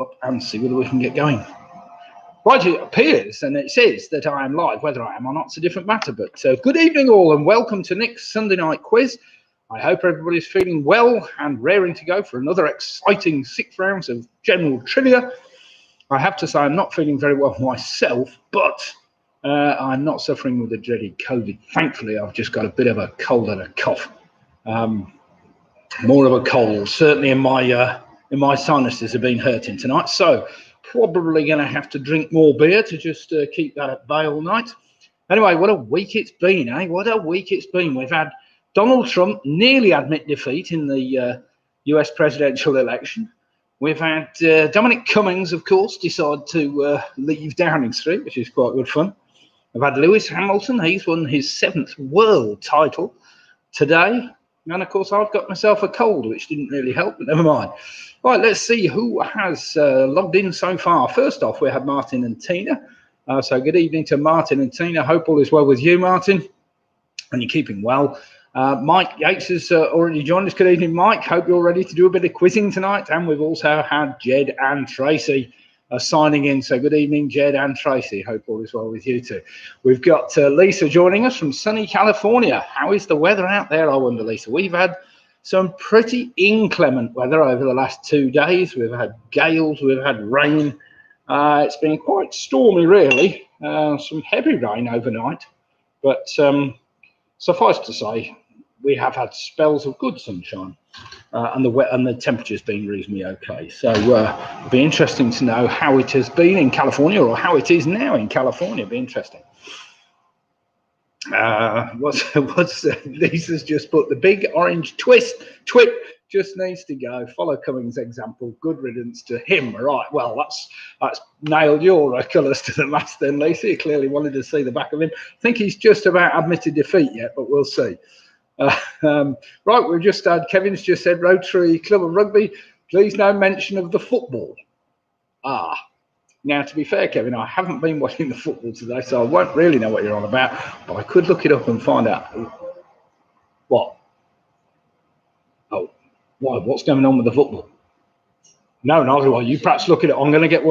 up and see whether we can get going. Right, it appears and it says that I am live. Whether I am or not is a different matter. But good evening all and welcome to Nick's Sunday night quiz. I hope everybody's feeling well and raring to go for another exciting 6 rounds of general trivia. I have to say I'm not feeling very well myself, but I'm not suffering with the dreaded COVID. Thankfully, I've just got a bit of a cold and a cough. More of a cold, certainly in my sinuses have been hurting tonight. So probably going to have to drink more beer to just keep that at bay all night. Anyway, what a week it's been, eh? What a week it's been. We've had Donald Trump nearly admit defeat in the US presidential election. We've had Dominic Cummings, of course, decide to leave Downing Street, which is quite good fun. We've had Lewis Hamilton. He's won his 7th world title today. And, of course, I've got myself a cold, which didn't really help, but never mind. Right, let's see who has logged in so far. First off, we have Martin and Tina. So good evening to Martin and Tina. Hope all is well with you, Martin, and you're keeping well. Mike Yates has already joined us. Good evening, Mike. Hope you're ready to do a bit of quizzing tonight. And we've also had Jed and Tracy signing in. So good evening, Jed and Tracy. Hope all is well with you too. We've got Lisa joining us from sunny California. How is the weather out there, I wonder, Lisa? We've had some pretty inclement weather over the last 2 days. We've had gales, we've had rain. It's been quite stormy, really. Some heavy rain overnight. But suffice to say, we have had spells of good sunshine. And the temperature's been reasonably okay. So it'll be interesting to know how it has been in California, or how it is now in California. It'll be interesting. Lisa's just put the big orange twit just needs to go. Follow Cummings' example. Good riddance to him. Right. Well, that's nailed your colours to the mast then, Lisa. You clearly wanted to see the back of him. I think he's just about admitted defeat yet, but we'll see. Right, we've just had, Kevin's just said Rotary Club of Rugby, please no mention of the football. Now to be fair, Kevin, I haven't been watching the football today, so I won't really know what you're on about, but I could look it up and find out. What? Oh, what's going on with the football? No, neither do I. You perhaps look at it. I'm going to get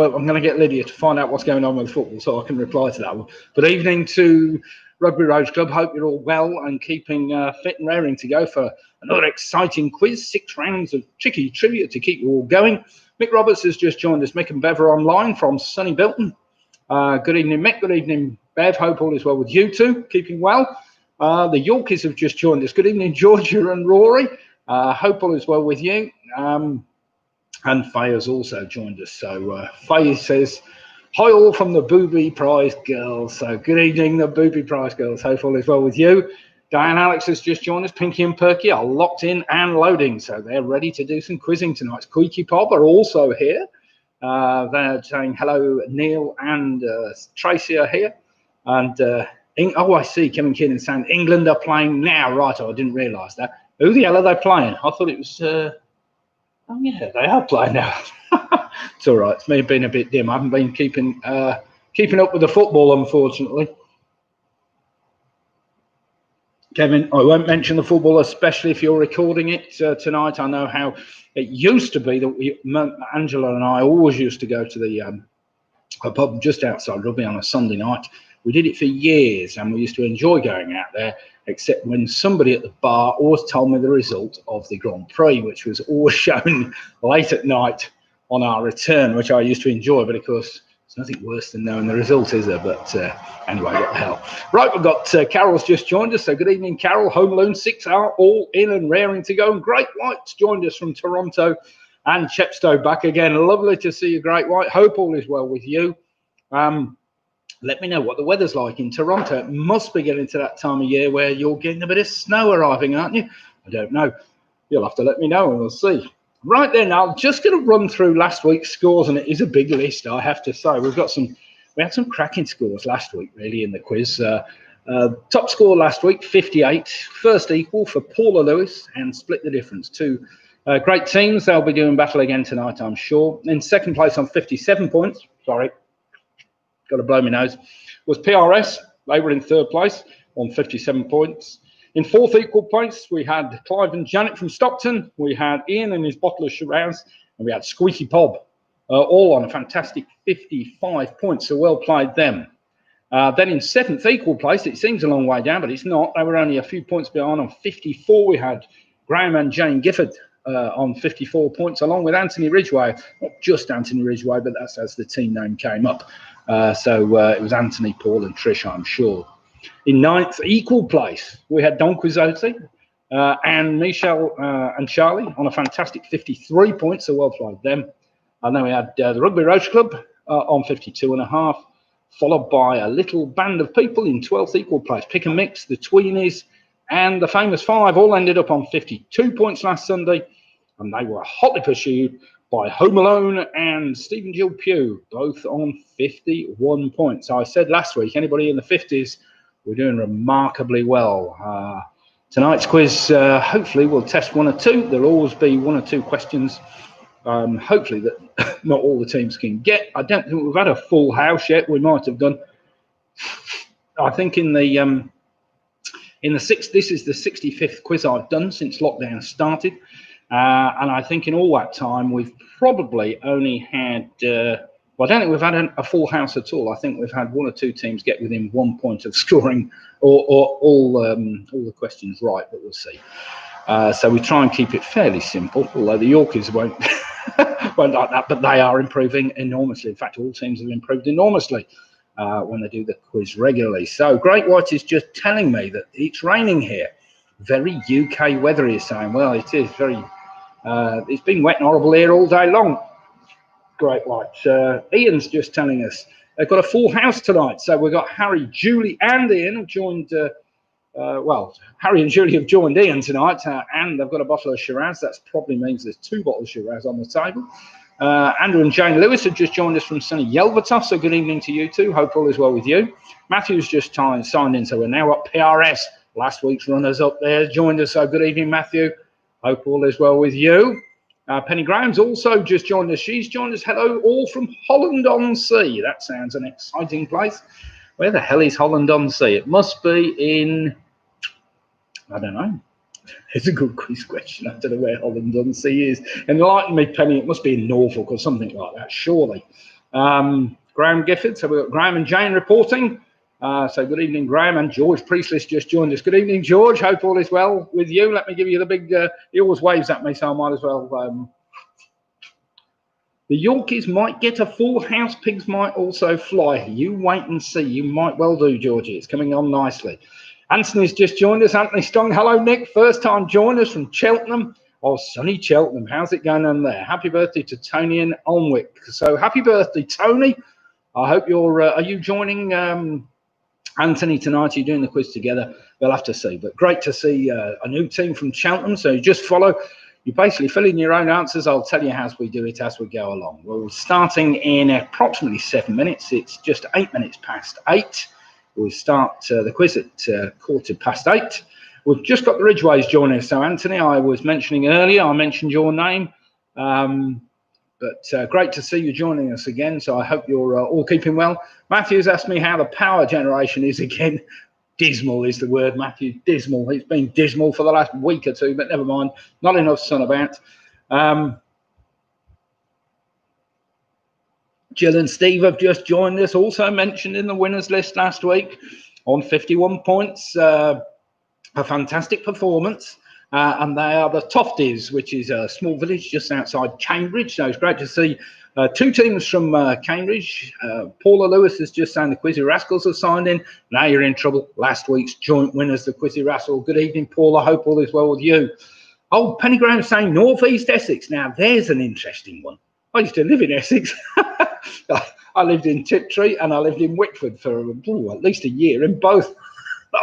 Lydia to find out what's going on with the football so I can reply to that one. Good evening to Rugby Road Club. Hope you're all well and keeping fit and raring to go for another exciting quiz. 6 rounds of tricky trivia to keep you all going. Mick Roberts has just joined us. Mick and Bev are online from sunny Bilton. Good evening, Mick. Good evening, Bev. Hope all is well with you two. Keeping well. The Yorkies have just joined us. Good evening, Georgia and Rory. Hope all is well with you. And Faye has also joined us. So Faye says, hi all from the Booby Prize Girls. So good evening, the Booby Prize Girls. Hope all is well with you. Diane Alex has just joined us. Pinky and Perky are locked in and loading. So they're ready to do some quizzing tonight. Squeaky Pop are also here. They're saying hello, Neil and Tracy are here. And I see Kevin Keenan saying England are playing now. Right, I didn't realise that. Who the hell are they playing? I thought it was... oh, yeah, they are playing now. It's all right. It's me being a bit dim. I haven't been keeping up with the football, unfortunately. Kevin, I won't mention the football, especially if you're recording it tonight. I know how it used to be that Angela and I always used to go to the a pub just outside Rugby on a Sunday night. We did it for years, and we used to enjoy going out there, except when somebody at the bar always told me the result of the Grand Prix, which was always shown late at night on our return, which I used to enjoy. But, of course, there's nothing worse than knowing the result, is there? But anyway, what the hell. Right, we've got Carol's just joined us. So good evening, Carol. Home Alone 6 are all in and raring to go. And Great White's joined us from Toronto and Chepstow back again. Lovely to see you, Great White. Hope all is well with you. Let me know what the weather's like in Toronto. It must be getting to that time of year where you're getting a bit of snow arriving, aren't you? I don't know. You'll have to let me know and we'll see. Right then, I'm just going to run through last week's scores, and it is a big list, I have to say. We had some cracking scores last week, really, in the quiz. Top score last week, 58. First equal for Paula Lewis, and split the difference. 2 great teams. They'll be doing battle again tonight, I'm sure. In second place on 57 points. Sorry. Got to blow my nose, was PRS. They were in third place on 57 points. In fourth equal place, we had Clive and Janet from Stockton. We had Ian and his bottle of Shiraz, and we had Squeaky Pob all on a fantastic 55 points, so well played them. Then in 7th equal place, it seems a long way down, but it's not. They were only a few points behind on 54. We had Graham and Jane Gifford on 54 points, along with Anthony Ridgway. Not just Anthony Ridgway, but that's as the team name came up. So it was Anthony, Paul and Trish, I'm sure. In 9th equal place, we had Don Quixote and Michelle and Charlie on a fantastic 53 points, so well played them. And then we had the Rugby Roach Club on 52.5. Followed by a little band of people in 12th equal place. Pick and Mix, the Tweenies, and the Famous Five all ended up on 52 points last Sunday, and they were hotly pursued by Home Alone and Stephen Gill Pugh, both on 51 points. I said last week, anybody in the 50s, we're doing remarkably well. Tonight's quiz, hopefully, will test 1 or 2. There'll always be 1 or 2 questions. Hopefully that not all the teams can get. I don't think we've had a full house yet. We might have done. I think in the 6th, this is the 65th quiz I've done since lockdown started, and I think in all that time we've probably only had. Well, I don't think we've had a full house at all. I think we've had 1 or 2 teams get within 1 point of scoring or all the questions right, but we'll see. So we try and keep it fairly simple, although the Yorkies won't like that, but they are improving enormously. In fact, all teams have improved enormously when they do the quiz regularly. So Great White is just telling me that it's raining here. Very UK weather, he's saying. Well, it is very, it's been wet and horrible here all day long. Great White. Ian's just telling us they've got a full house tonight. So we've got Harry, Julie and Ian have joined... well, Harry and Julie have joined Ian tonight, and they've got a bottle of Shiraz. That probably means there's 2 bottles of Shiraz on the table. Andrew and Jane Lewis have just joined us from sunny Yelvertoft, so good evening to you two. Hope all is well with you. Matthew's just signed in, so we're now at PRS. Last week's runners-up there joined us, so good evening, Matthew. Hope all is well with you. Penny Graham's also just joined us. She's joined us. Hello, all from Holland-on-Sea. That sounds an exciting place. Where the hell is Holland-on-Sea? It must be in... I don't know. It's a good quiz question. I don't know where Holland-on-Sea is. Enlighten me, Penny. It must be in Norfolk or something like that, surely. Graham Gifford. So we've got Graham and Jane reporting. So good evening, Graham. And George Priestley's just joined us. Good evening, George. Hope all is well with you. Let me give you the big... he always waves at me, so I might as well... The Yorkies might get a full house. Pigs might also fly. You wait and see. You might well do, Georgie. It's coming on nicely. Anthony's just joined us. Anthony Strong. Hello, Nick. First time joining us from Cheltenham. Oh, sunny Cheltenham. How's it going on there? Happy birthday to Tony and Alnwick. So happy birthday, Tony. I hope you're... are you joining Anthony tonight? Are you doing the quiz together? We'll have to see. But great to see a new team from Cheltenham. So you just follow... You basically fill in your own answers. I'll tell you how we do it as we go along. We're starting in approximately 7 minutes. It's just 8 minutes past 8. We'll start the quiz at 8:15. We've just got the Ridgways joining us. So, Anthony, I was mentioning earlier, I mentioned your name. But great to see you joining us again. So I hope you're all keeping well. Matthew's asked me how the power generation is again. Dismal is the word, Matthew. Dismal. It's been dismal for the last week or two, but never mind. Not enough sun about. Jill and Steve have just joined us. Also mentioned in the winners list last week on 51 points. A fantastic performance. And they are the Tofties, which is a small village just outside Cambridge. So it's great to see 2 teams from Cambridge. Paula Lewis has just saying the Quizzy Rascals have signed in. Now you're in trouble. Last week's joint winners, the Quizzy Rascal. Good evening, Paula. Hope all is well with you. Oh, Penny Graham saying North East Essex. Now there's an interesting one. I used to live in Essex. I lived in Tiptree and I lived in Wickford for at least a year in both.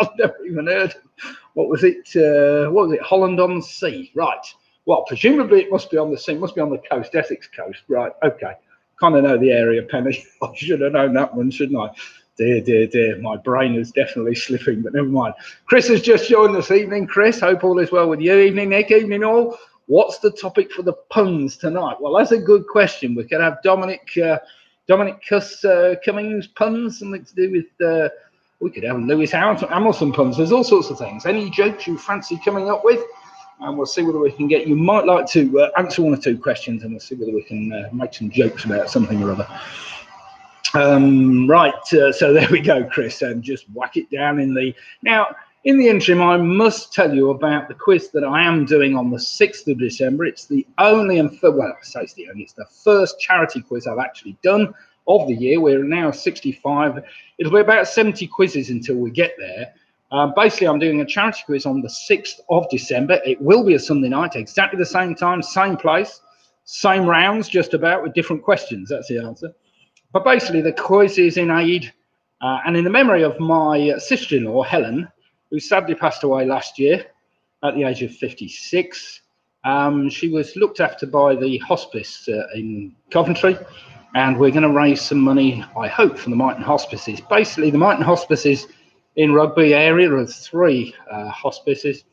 I've never even heard. What was it? Holland-on-Sea. Right. Well, presumably it must be on the sea. Must be on the coast, Essex coast. Right. Okay. Kind of know the area, Penny. I should have known that one, shouldn't I? Dear, dear, dear. My brain is definitely slipping, but never mind. Chris has just joined this evening. Chris, hope all is well with you. Evening, Nick. Evening, all. What's the topic for the puns tonight? Well, that's a good question. We could have Dominic Cummings puns, something to do with... we could have Lewis Hamilton puns. There's all sorts of things. Any jokes you fancy coming up with? and we'll see whether we can get. You might like to answer one or two questions, and we'll see whether we can make some jokes about something or other. Right, so there we go, Chris, and just whack it down in the... Now, in the interim, I must tell you about the quiz that I am doing on the 6th of December. It's the only, well, I say it's the only, it's the first charity quiz I've actually done of the year. We're now 65. It'll be about 70 quizzes until we get there. Basically, I'm doing a charity quiz on the 6th of December. It will be a Sunday night, exactly the same time, same place, same rounds, just about, with different questions. That's the answer. But basically, the quiz is in aid and in the memory of my sister-in-law, Helen, who sadly passed away last year at the age of 56. She was looked after by the hospice in Coventry, and we're going to raise some money, I hope, for the Mighton Hospices. Basically, the Mighton Hospices in Rugby area of 3 hospices,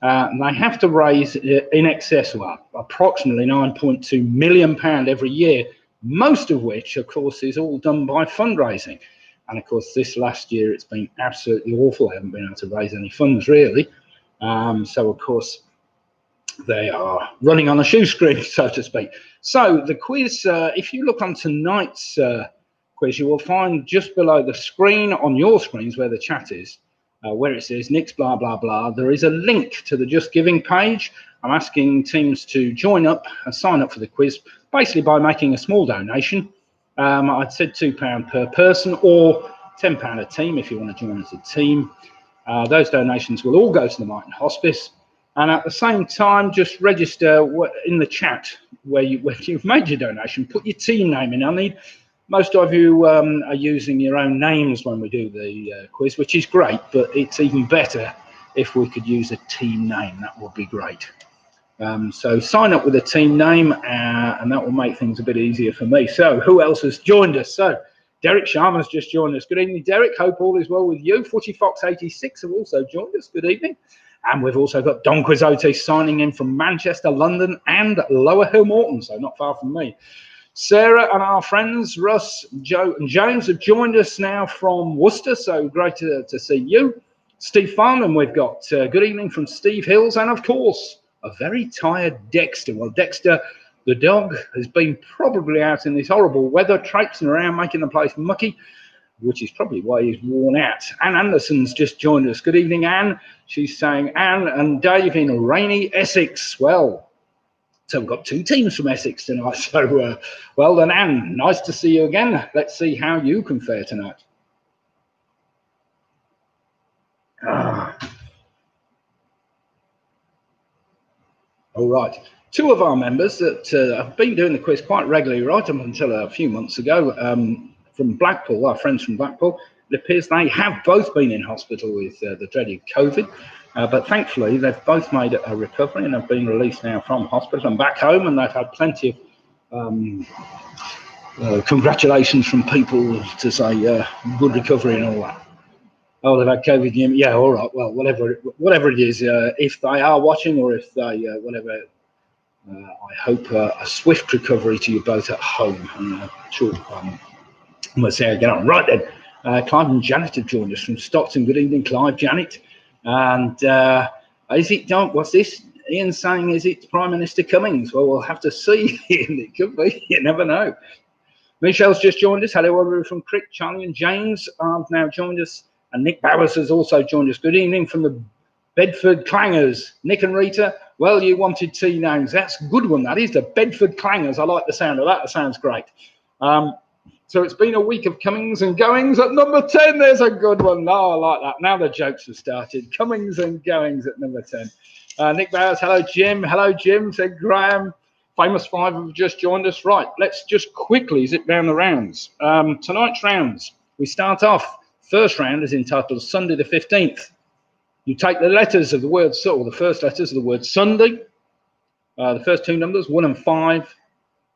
and they have to raise in excess of approximately £9.2 million every year, most of which, of course, is all done by fundraising. And, of course, this last year, it's been absolutely awful. I haven't been able to raise any funds, really. So, of course, they are running on a shoestring, so to speak. So the quiz, if you look on tonight's quiz, you will find just below the screen, on your screens where the chat is, where it says Nick's blah, blah, blah, there is a link to the Just Giving page. I'm asking teams to join up and sign up for the quiz, basically by making a small donation. I'd said £2 per person or £10 a team if you want to join as a team. Those donations will all go to the Mighton Hospice. And at the same time, just register in the chat where you've made your donation, put your team name in. I need, most of you are using your own names when we do the quiz, which is great, but it's even better if we could use a team name. That would be great. So sign up with a team name, and that will make things a bit easier for me. So who else has joined us? So Derek Sharma's just joined us. Good evening, Derek. Hope all is well with you. Footy Fox 86 have also joined us. Good evening. And we've also got Don Quixote signing in from Manchester, London, and Lower Hill Morton, so not far from me. Sarah and our friends Russ, Joe, and James have joined us now from Worcester, so great to see you. Steve Farnham, we've got good evening from Steve Hills, and of course, a very tired Dexter. Well, Dexter, the dog, has been probably out in this horrible weather, traipsing around, making the place mucky, which is probably why he's worn out. Anne Anderson's just joined us. Good evening, Anne. She's saying Anne and Dave in rainy Essex. Well, so we've got 2 teams from Essex tonight. So, well done, Anne. Nice to see you again. Let's see how you can fare tonight. All right. 2 of our members that have been doing the quiz quite regularly right up until a few months ago, from Blackpool, our friends from Blackpool, it appears they have both been in hospital with the dreaded COVID, but thankfully they've both made a recovery and have been released now from hospital and back home, and they've had plenty of congratulations from people to say good recovery and all that. Oh, they've had COVID. Yeah, all right. Well, whatever it is, if they are watching or if they whatever, I hope a swift recovery to you both at home. And sure, we'll see how you get on. Right then, Clive and Janet have joined us from Stockton. Good evening, Clive, Janet. And is it? What's this? Ian saying, is it Prime Minister Cummings? Well, we'll have to see. It could be. You never know. Michelle's just joined us. Hello, everyone from Crick. Charlie and James have now joined us. And Nick Bowers has also joined us. Good evening from the Bedford Clangers. Nick and Rita, well, you wanted team names. That's a good one, that is. The Bedford Clangers. I like the sound of that. That sounds great. So it's been a week of comings and goings. At number 10, there's a good one. Oh, I like that. Now the jokes have started. Comings and goings at number 10. Nick Bowers, hello, Jim. Hello, Jim, said Graham. Famous 5 have just joined us. Right, let's just quickly zip down the rounds. Tonight's rounds, we start off. First round is entitled Sunday the 15th. You take the letters of the word, or the first letters of the word Sunday, the first 2 numbers, 1 and 5,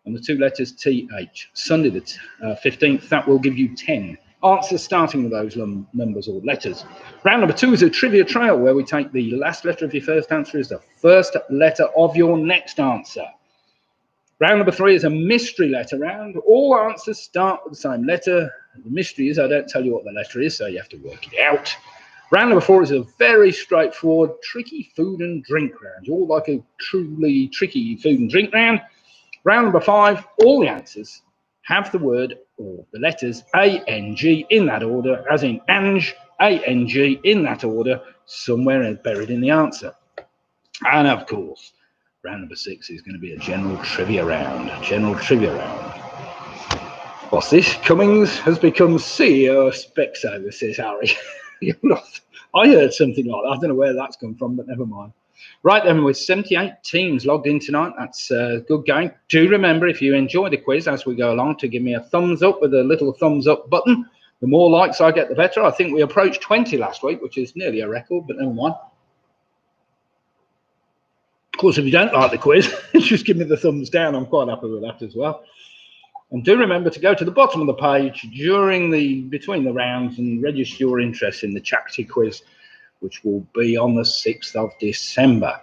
and the 2 letters TH. Sunday the 15th, that will give you 10 answers starting with those numbers or letters. Round number 2 is a trivia trail where we take the last letter of your first answer as the first letter of your next answer. Round number 3 is a mystery letter round. All answers start with the same letter. The mystery is I don't tell you what the letter is, so you have to work it out. Round number 4 is a very straightforward, tricky food and drink round. You all like a truly tricky food and drink round. Round number 5, all the answers have the word or the letters A-N-G in that order, as in Ange, A-N-G in that order, somewhere buried in the answer. And of course, round number 6 is going to be a general trivia round. What's this? Cummings has become CEO of Specsavers, says Harry. I heard something like that. I don't know where that's come from, but never mind. Right then, with 78 teams logged in tonight, that's a good going. Do remember, if you enjoy the quiz as we go along, to give me a thumbs up with a little thumbs up button. The more likes I get, the better. I think we approached 20 last week, which is nearly a record, but never mind. Of course, if you don't like the quiz, just give me the thumbs down. I'm quite happy with that as well. And do remember to go to the bottom of the page between the rounds and register your interest in the Capita quiz, which will be on the 6th of December.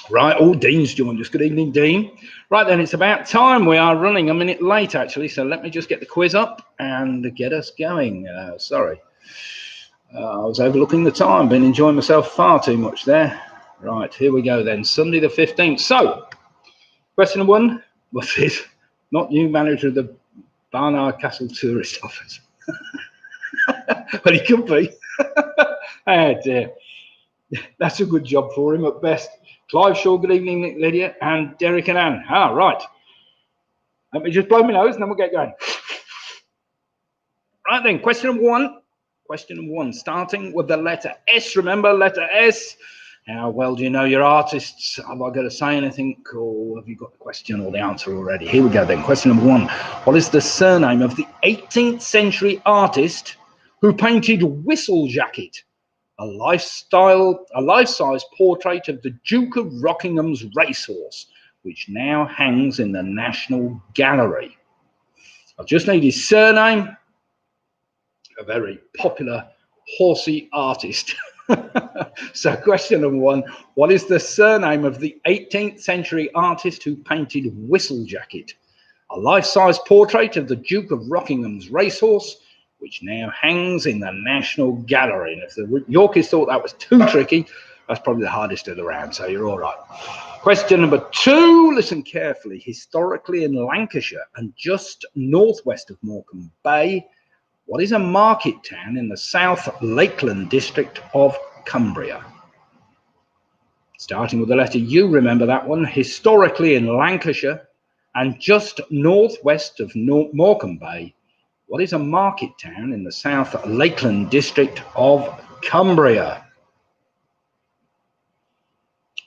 Right, Dean's joined us. Good evening, Dean. Right then, it's about time. We are running a minute late, actually, so let me just get the quiz up and get us going. Sorry. I was overlooking the time, been enjoying myself far too much there. Right, here we go then, Sunday the 15th. So, question 1, what's this? Not new manager of the Barnard Castle Tourist Office. But he could be. Oh dear. That's a good job for him at best. Clive Shaw, good evening, Nick, Lydia, and Derek and Anne. Right. Let me just blow my nose and then we'll get going. Right then, question 1, starting with the letter S. Remember, letter S. How well do you know your artists? Have I got to say anything, or have you got the question or the answer already? Here we go then. Question number 1. What is the surname of the 18th century artist who painted Whistle Jacket, a life-size portrait of the Duke of Rockingham's racehorse, which now hangs in the National Gallery? I just need his surname. A very popular horsey artist. So question number 1, what is the surname of the 18th century artist who painted Whistle Jacket, a life-size portrait of the Duke of Rockingham's racehorse, which now hangs in the National Gallery? And if the Yorkies thought that was too tricky, that's probably the hardest of the round, so you're all right. Question number 2, listen carefully. Historically in Lancashire and just northwest of Morecambe Bay, what is a market town in the South Lakeland district of Cumbria? Starting with the letter U, remember that one. Historically in Lancashire and just northwest of Morecambe Bay, what is a market town in the South Lakeland district of Cumbria?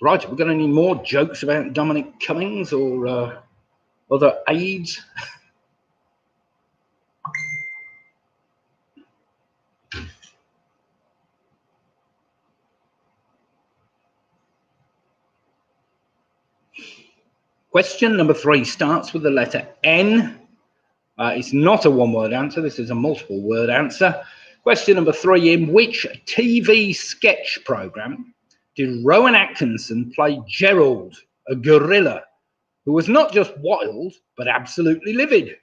Right, have we got any more jokes about Dominic Cummings or other aides? Question number 3 starts with the letter N. It's not a one-word answer. This is a multiple-word answer. Question number 3, in which TV sketch program did Rowan Atkinson play Gerald, a gorilla who was not just wild, but absolutely livid?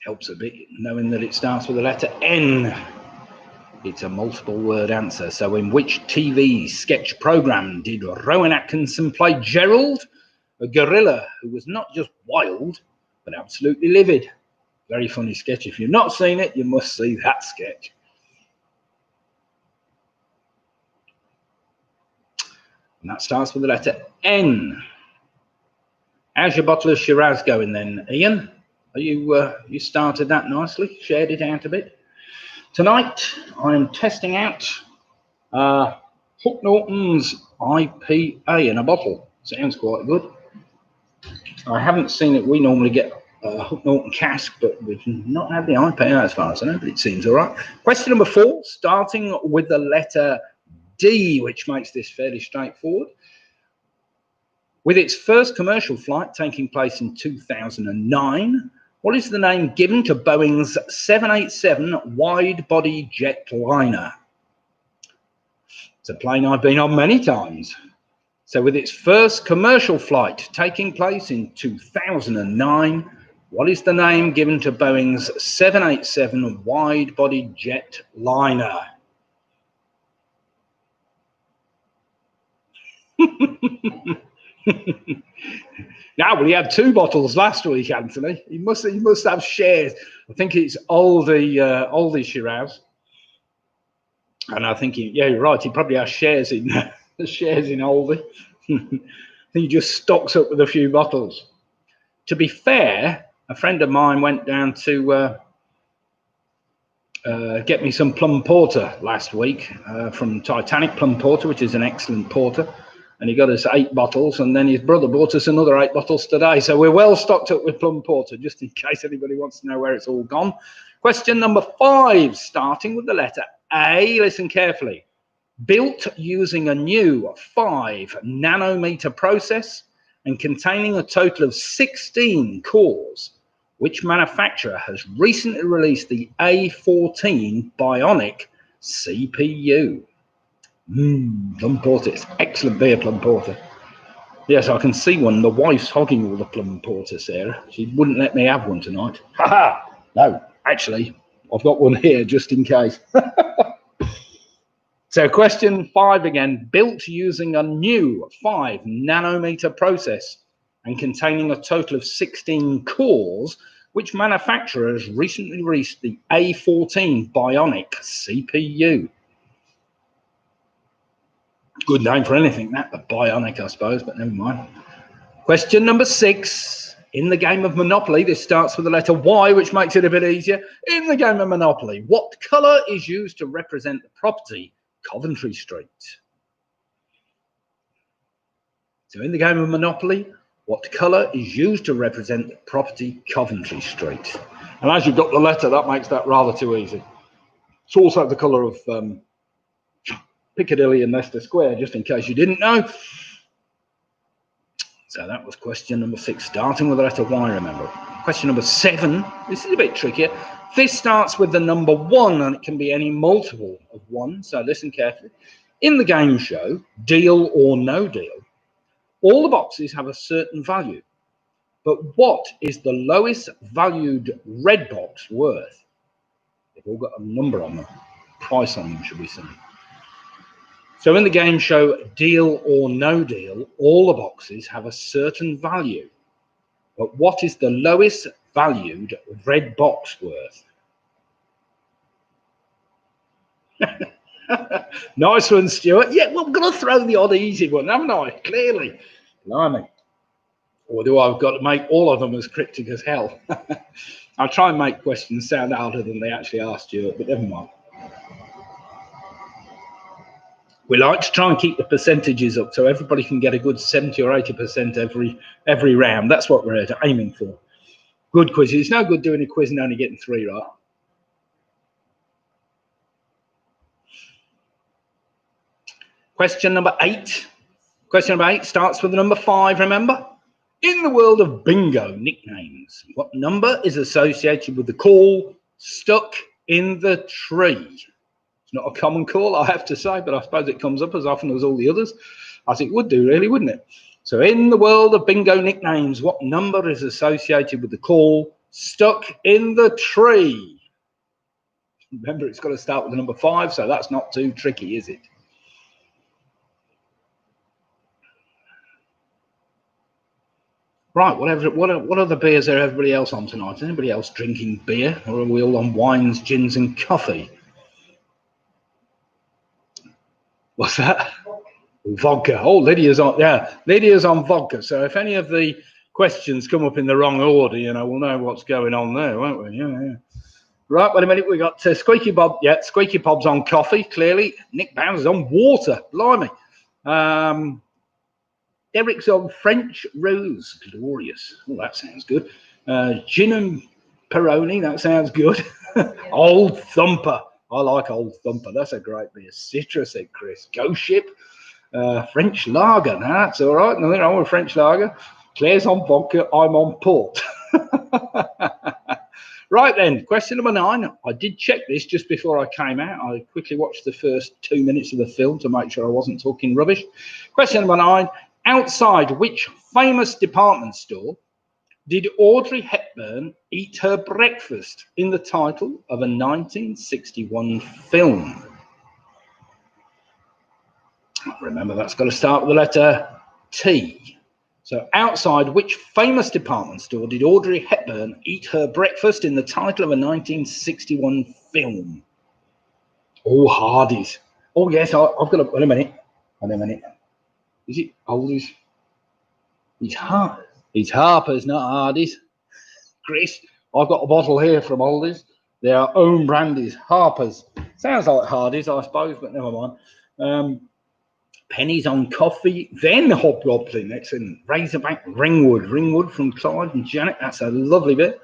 Helps a bit knowing that it starts with the letter N. It's a multiple-word answer. So in which TV sketch program did Rowan Atkinson play Gerald, a gorilla who was not just wild, but absolutely livid? Very funny sketch. If you've not seen it, you must see that sketch. And that starts with the letter N. How's your bottle of Shiraz going then, Ian? Are you started that nicely, shared it out a bit? Tonight, I'm testing out Hook Norton's IPA in a bottle. Sounds quite good. I haven't seen it. We normally get Hook Norton cask, but we've not had the IPA as far as I know, but it seems all right. Question number 4, starting with the letter D, which makes this fairly straightforward. With its first commercial flight taking place in 2009, what is the name given to Boeing's 787 wide-body jetliner? It's a plane I've been on many times. So with its first commercial flight taking place in 2009, What is the name given to Boeing's 787 wide-body jet liner? Now, well, he had 2 bottles last week, Anthony. He must have shares. I think it's Aldi Shiraz, and I think yeah, you're right. He probably has shares in Aldi. He just stocks up with a few bottles. To be fair, a friend of mine went down to get me some plum porter last week from Titanic Plum Porter, which is an excellent porter. And he got us 8 bottles, and then his brother bought us another 8 bottles today. So we're well stocked up with plum porter, just in case anybody wants to know where it's all gone. Question number 5, starting with the letter A. Listen carefully. Built using a new 5 nanometer process and containing a total of 16 cores, which manufacturer has recently released the A14 Bionic CPU? Plum porter. It's excellent beer, plum porter. Yes, I can see one. The wife's hogging all the plum porter, Sarah. She wouldn't let me have one tonight. No, actually, I've got one here just in case. So question 5 again. Built using a new 5 nanometer process and containing a total of 16 cores, which manufacturer has recently released the A14 Bionic CPU? Good name for anything, that, the Bionic, I suppose, but never mind. Question number 6. In the game of Monopoly, this starts with the letter Y, which makes it a bit easier. In the game of Monopoly, what colour is used to represent the property Coventry Street? So in the game of Monopoly, what colour is used to represent the property Coventry Street? And as you've got the letter, that makes that rather too easy. It's also the colour of Piccadilly and Leicester Square, just in case you didn't know. So that was question number 6, starting with the letter Y, remember. Question number 7, this is a bit trickier. This starts with the number 1, and it can be any multiple of 1, so listen carefully. In the game show, Deal or No Deal, all the boxes have a certain value, but what is the lowest valued red box worth? They've all got a number on them, price on them, should we say. So in the game show Deal or No Deal, all the boxes have a certain value. But what is the lowest valued red box worth? Nice one, Stuart. Yeah, well, I'm going to throw the odd easy one, haven't I? Clearly. Blimey. Or do I've got to make all of them as cryptic as hell? I'll try and make questions sound harder than they actually are, Stuart, but never mind. We like to try and keep the percentages up so everybody can get a good 70 or 80% every round. That's what we're aiming for. Good quizzes. It's no good doing a quiz and only getting 3 right. Question number 8. Question number 8 starts with the number 5, remember? In the world of bingo nicknames, what number is associated with the call stuck in the tree? It's not a common call, I have to say, but I suppose it comes up as often as all the others, as it would do, really, wouldn't it? So in the world of bingo nicknames, what number is associated with the call stuck in the tree? Remember, it's got to start with the number 5, so that's not too tricky, is it? Right, what other beers are everybody else on tonight? Is anybody else drinking beer, or are we all on wines, gins and coffee? What's that? Vodka. Oh, Lydia's on, yeah, Lydia's on vodka. So if any of the questions come up in the wrong order, you know, we'll know what's going on there, won't we? Yeah. Right, wait a minute, we got Squeaky Bob. Yeah, Squeaky Bob's on coffee, clearly. Nick Bowser's on water, blimey. Derek's on French Rose, glorious. Oh, that sounds good. Gin and Peroni, that sounds good. Old Thumper. I like Old Thumper. That's a great beer. Citrus, said Chris. Ghost Ship. French Lager. Nah, that's all right. Nothing wrong with French Lager. Claire's on vodka. I'm on port. Right then, question number 9. I did check this just before I came out. I quickly watched the first 2 minutes of the film to make sure I wasn't talking rubbish. Question number 9. Outside which famous department store did Audrey Hepburn eat her breakfast in the title of a 1961 film? Remember, that's got to start with the letter T. So outside which famous department store did Audrey Hepburn eat her breakfast in the title of a 1961 film? Oh, Hardy's. Oh, yes, I've got to... Wait a minute. Is it Aldi's? It's Harper's, not Hardy's. Chris, I've got a bottle here from Aldi's. They are own brandies, Harper's. Sounds like Hardy's, I suppose, but never mind. Pennies on coffee, then Hobgoblin, excellent. Razorback, Ringwood from Clyde and Janet. That's a lovely bit.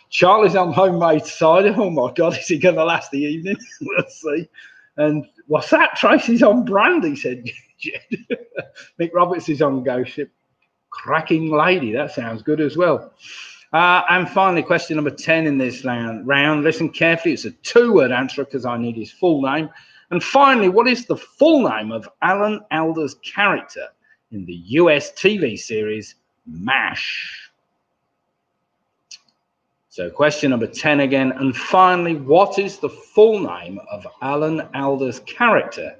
Charlie's on homemade cider. Oh my God, is it going to last the evening? We'll see. And what's that? Tracy's on brandy, said Jed. Mick Roberts is on Ghost Ship. Cracking Lady, that sounds good as well. And finally, question number 10 in this round. Listen carefully. It's a two-word answer because I need his full name. And finally, what is the full name of Alan Alda's character in the US TV series MASH? So question number 10 again. And finally, what is the full name of Alan Alda's character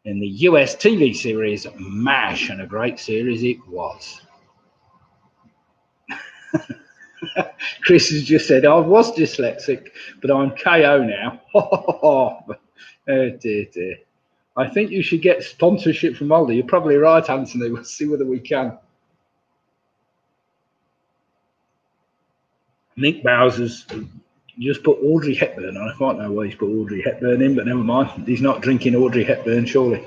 in the US TV series MASH? And a great series it was. Chris has just said, I was dyslexic, but I'm KO now. Oh, dear. I think you should get sponsorship from Aldi. You're probably right, Anthony. We'll see whether we can. Nick Bowser's just put Audrey Hepburn on. I can't know why he's put Audrey Hepburn in, but never mind. He's not drinking Audrey Hepburn, surely.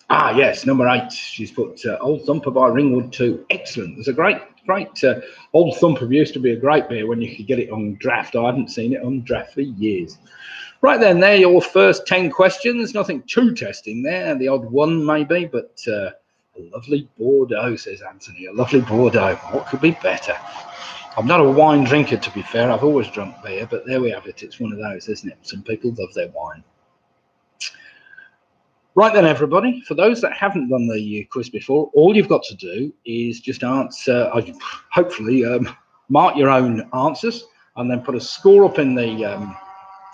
Ah, yes, number 8. She's put Old Thumper by Ringwood 2. Excellent. There's a great Old Thumper used to be a great beer when you could get it on draft. I haven't seen it on draft for years. Right then, there are your first 10 questions. Nothing too testing there. The odd one maybe, but a lovely Bordeaux, says Anthony. A lovely Bordeaux. What could be better? I'm not a wine drinker, to be fair. I've always drunk beer, but there we have it. It's one of those, isn't it? Some people love their wine. Right then, everybody, for those that haven't done the quiz before, all you've got to do is just answer, hopefully, mark your own answers and then put a score up in the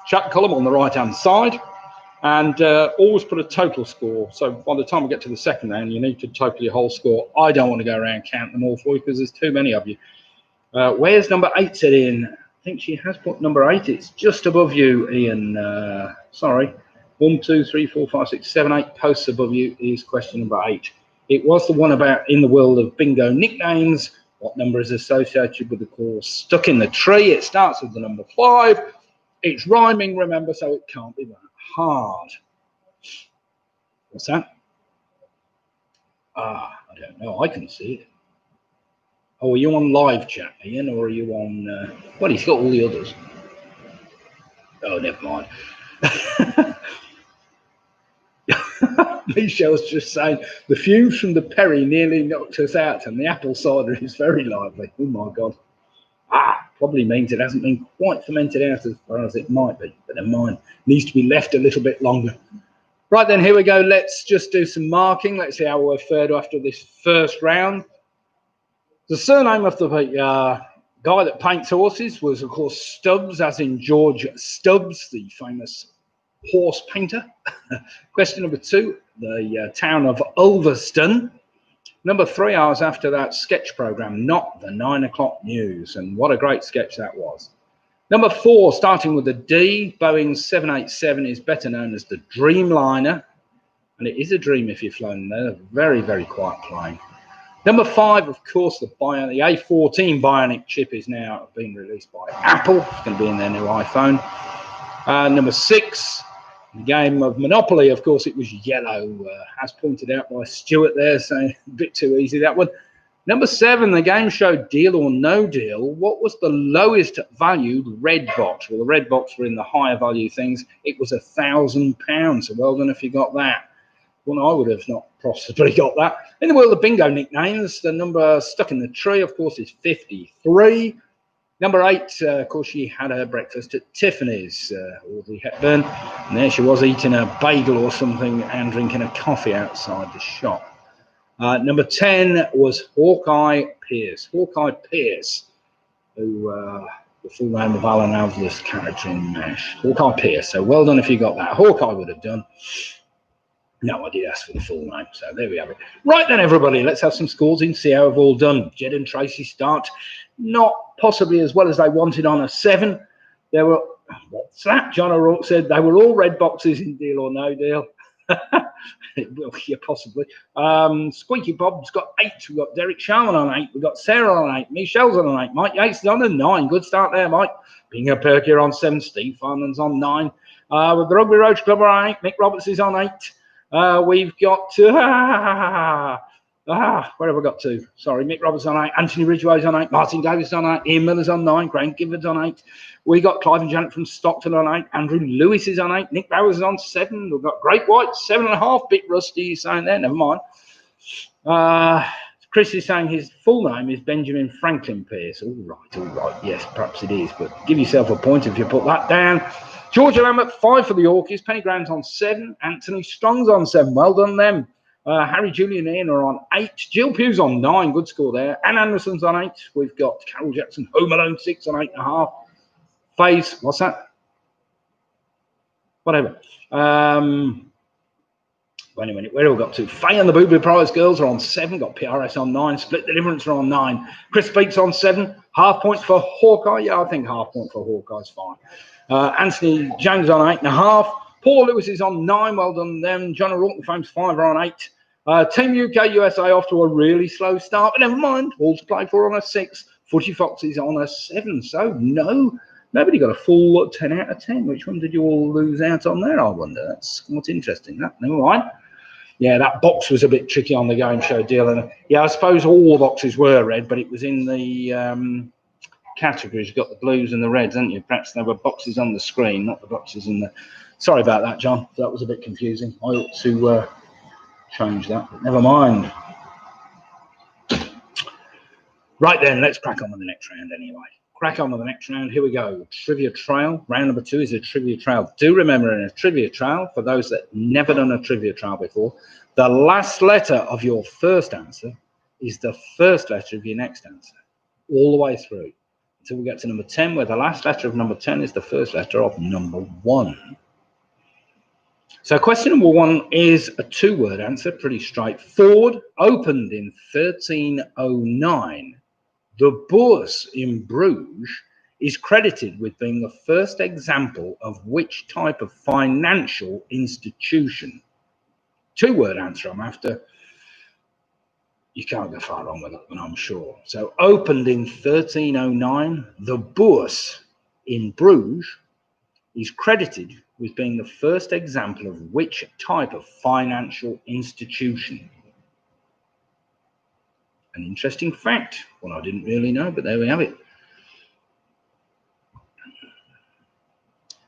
chat column on the right-hand side and always put a total score. So by the time we get to the second round, you need to total your whole score. I don't want to go around counting them all for you because there's too many of you. Where's number 8 set in? I think she has put number 8. It's just above you, Ian. Sorry. 1, 2, 3, 4, 5, 6, 7, 8 posts above you is question number 8. It was the one about in the world of bingo nicknames. What number is associated with the course Stuck in the Tree? It starts with the number 5. It's rhyming, remember, so it can't be that hard. What's that? I don't know. I can see it. Oh, are you on live chat, Ian, or are you on... well, he's got all the others. Oh, never mind. Michelle's just saying the fumes from the Perry nearly knocked us out and the apple cider is very lively. Oh my God. Probably means it hasn't been quite fermented out as far as it might be, but never mind. Needs to be left a little bit longer. Right then, here we go. Let's just do some marking. Let's see how we're fared after this first round. The surname of the guy that paints horses was, of course, Stubbs, as in George Stubbs, the famous horse painter. Question number 2, the town of Ulverston. Number 3, I was after that sketch program, not the 9 o'clock news, and what a great sketch that was. Number 4, starting with the D, Boeing 787 is better known as the Dreamliner, and it is a dream if you've flown there. A very, very quiet plane. Number 5, of course, the A14 Bionic chip is now being released by Apple. It's going to be in their new iPhone. Number 6, the game of Monopoly, of course, it was yellow, as pointed out by Stuart there, saying a bit too easy, that one. Number 7, the game show Deal or No Deal. What was the lowest valued red box? Well, the red box were in the higher value things. It was £1,000. So well done if you got that. Well, I would have not possibly got that. In the world of bingo nicknames, the number stuck in the tree, of course, is 53. Number 8, of course, she had her breakfast at Tiffany's, Audrey Hepburn. And there she was eating a bagel or something and drinking a coffee outside the shop. Number 10 was Hawkeye Pierce. Hawkeye Pierce, who the full name of Alan Avler's character in MASH. Hawkeye Pierce. So well done if you got that. Hawkeye would have done. No, I did ask for the full name, so there we have it. Right then, everybody, let's have some scores in, see how we've all done. Jed and Tracy start not possibly as well as they wanted on a 7. There were, what's that? John O'Rourke said they were all red boxes in Deal or No Deal. Well, yeah, possibly. Squeaky Bob's got 8. We've got Derek Sharman on 8. We've got Sarah on 8. Michelle's on 8. Mike Yates is on a 9. Good start there, Mike. Bingo Perkier on 7. Steve Farnham's on 9. With the Rugby Roach Club on 8. Mick Roberts is on 8. We've got where have I got to? Sorry, Mick Roberts on 8, Anthony Ridgway's on 8, Martin Davis on 8, Ian Miller's on 9, Graham Gifford's on 8. We got Clive and Janet from Stockton on 8, Andrew Lewis is on 8, Nick Bowers is on 7. We've got Great White 7.5. Bit rusty, he's saying there. Never mind. Chris is saying his full name is Benjamin Franklin Pierce. All right. Yes, perhaps it is, but give yourself a point if you put that down. Georgia Lambert 5 for the Orchies. Penny Grant's on 7. Anthony Strong's on 7. Well done them. Harry, Julian, and Ian are on 8. Jill Pugh's on 9. Good score there. Anne Anderson's on 8. We've got Carol Jackson, Home Alone 6 on 8.5. Faze, what's that? Whatever. Wait a minute, where have we got to? Faye and the Boo Boo Prize Girls are on 7. Got PRS on 9. Split Deliverance are on 9. Chris Beats on 7. Half point for Hawkeye. Yeah, I think half point for Hawkeye's fine. Anthony James on 8.5. Paul Lewis is on 9. Well done them. John O'Rourke and Fame's 5 are on 8. Team UK USA off to a really slow start, but never mind. All to play for on a 6. Footy Fox is on a 7. So nobody got a full 10 out of 10. Which one did you all lose out on there, I wonder? That's quite interesting. That never mind. Yeah, that box was a bit tricky on the game show deal. And yeah, I suppose all the boxes were red, but it was in the categories. You've got the blues and the reds, haven't you? Perhaps there were boxes on the screen, not the boxes in the... Sorry about that, John. That was a bit confusing. I ought to change that, but never mind. Right then, let's crack on with the next round anyway. Crack on with the next round. Here we go. Trivia Trail. Round number 2 is a Trivia Trail. Do remember, in a Trivia Trail, for those that never done a Trivia Trail before, the last letter of your first answer is the first letter of your next answer, all the way through, until we get to number 10, where the last letter of number 10 is the first letter of number 1. So question number 1 is a 2-word answer, pretty straightforward. Opened in 1309. The Bourse in Bruges is credited with being the first example of which type of financial institution? 2-word answer I'm after. You can't go far wrong with that one, I'm sure. So opened in 1309, the Bourse in Bruges is credited with being the first example of which type of financial institution? An interesting fact, one I didn't really know, but there we have it.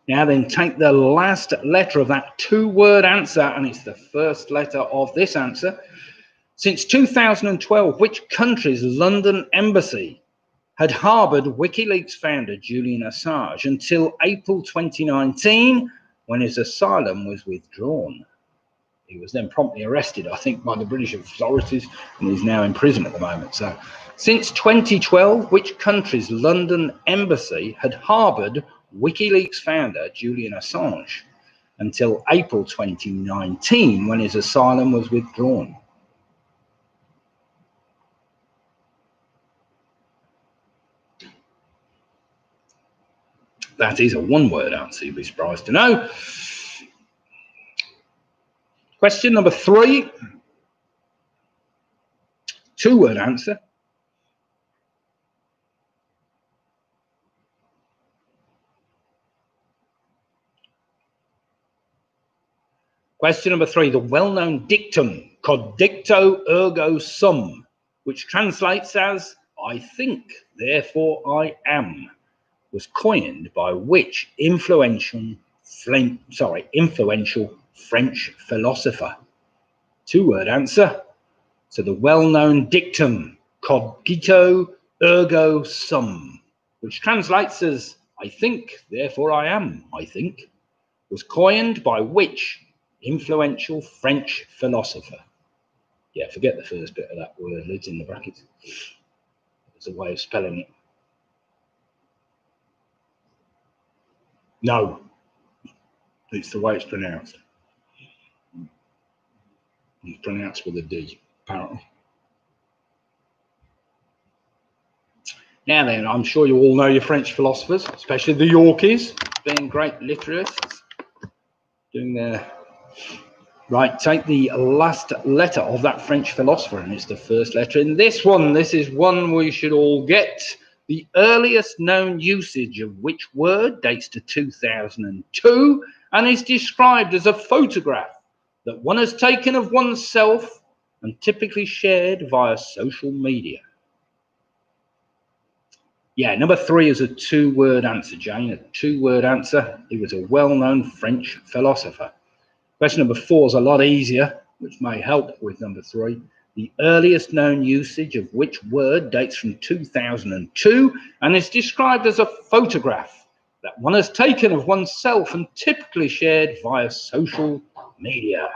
Now then, take the last letter of that 2-word answer, and it's the first letter of this answer. Since 2012, which country's London embassy had harboured WikiLeaks founder Julian Assange until April 2019, when his asylum was withdrawn? He was then promptly arrested, I think, by the British authorities, and he's now in prison at the moment. So, since 2012, which country's London embassy had harboured WikiLeaks founder Julian Assange until April 2019, when his asylum was withdrawn? That is a 1-word answer, you'll be surprised to know. Question number 3, 2-word answer. Question number 3, the well-known dictum, cogito ergo sum, which translates as, I think, therefore I am, was coined by which influential French philosopher? 2-word answer. So the well-known dictum, cogito ergo sum, which translates as, I think, therefore I am, I think, was coined by which influential French philosopher? Yeah, forget the first bit of that word, lids in the brackets. It's a way of spelling it. No, it's the way it's pronounced. It's pronounced with a D, apparently. Now then, I'm sure you all know your French philosophers, especially the Yorkies, being great literates. Doing their... Right, take the last letter of that French philosopher, and it's the first letter in this one. This is one we should all get. The earliest known usage of which word dates to 2002 and is described as a photograph that one has taken of oneself and typically shared via social media. Yeah, number 3 is a 2-word answer, Jane, a 2-word answer. He was a well-known French philosopher. Question number 4 is a lot easier, which may help with number 3. The earliest known usage of which word dates from 2002 and is described as a photograph that one has taken of oneself and typically shared via social media.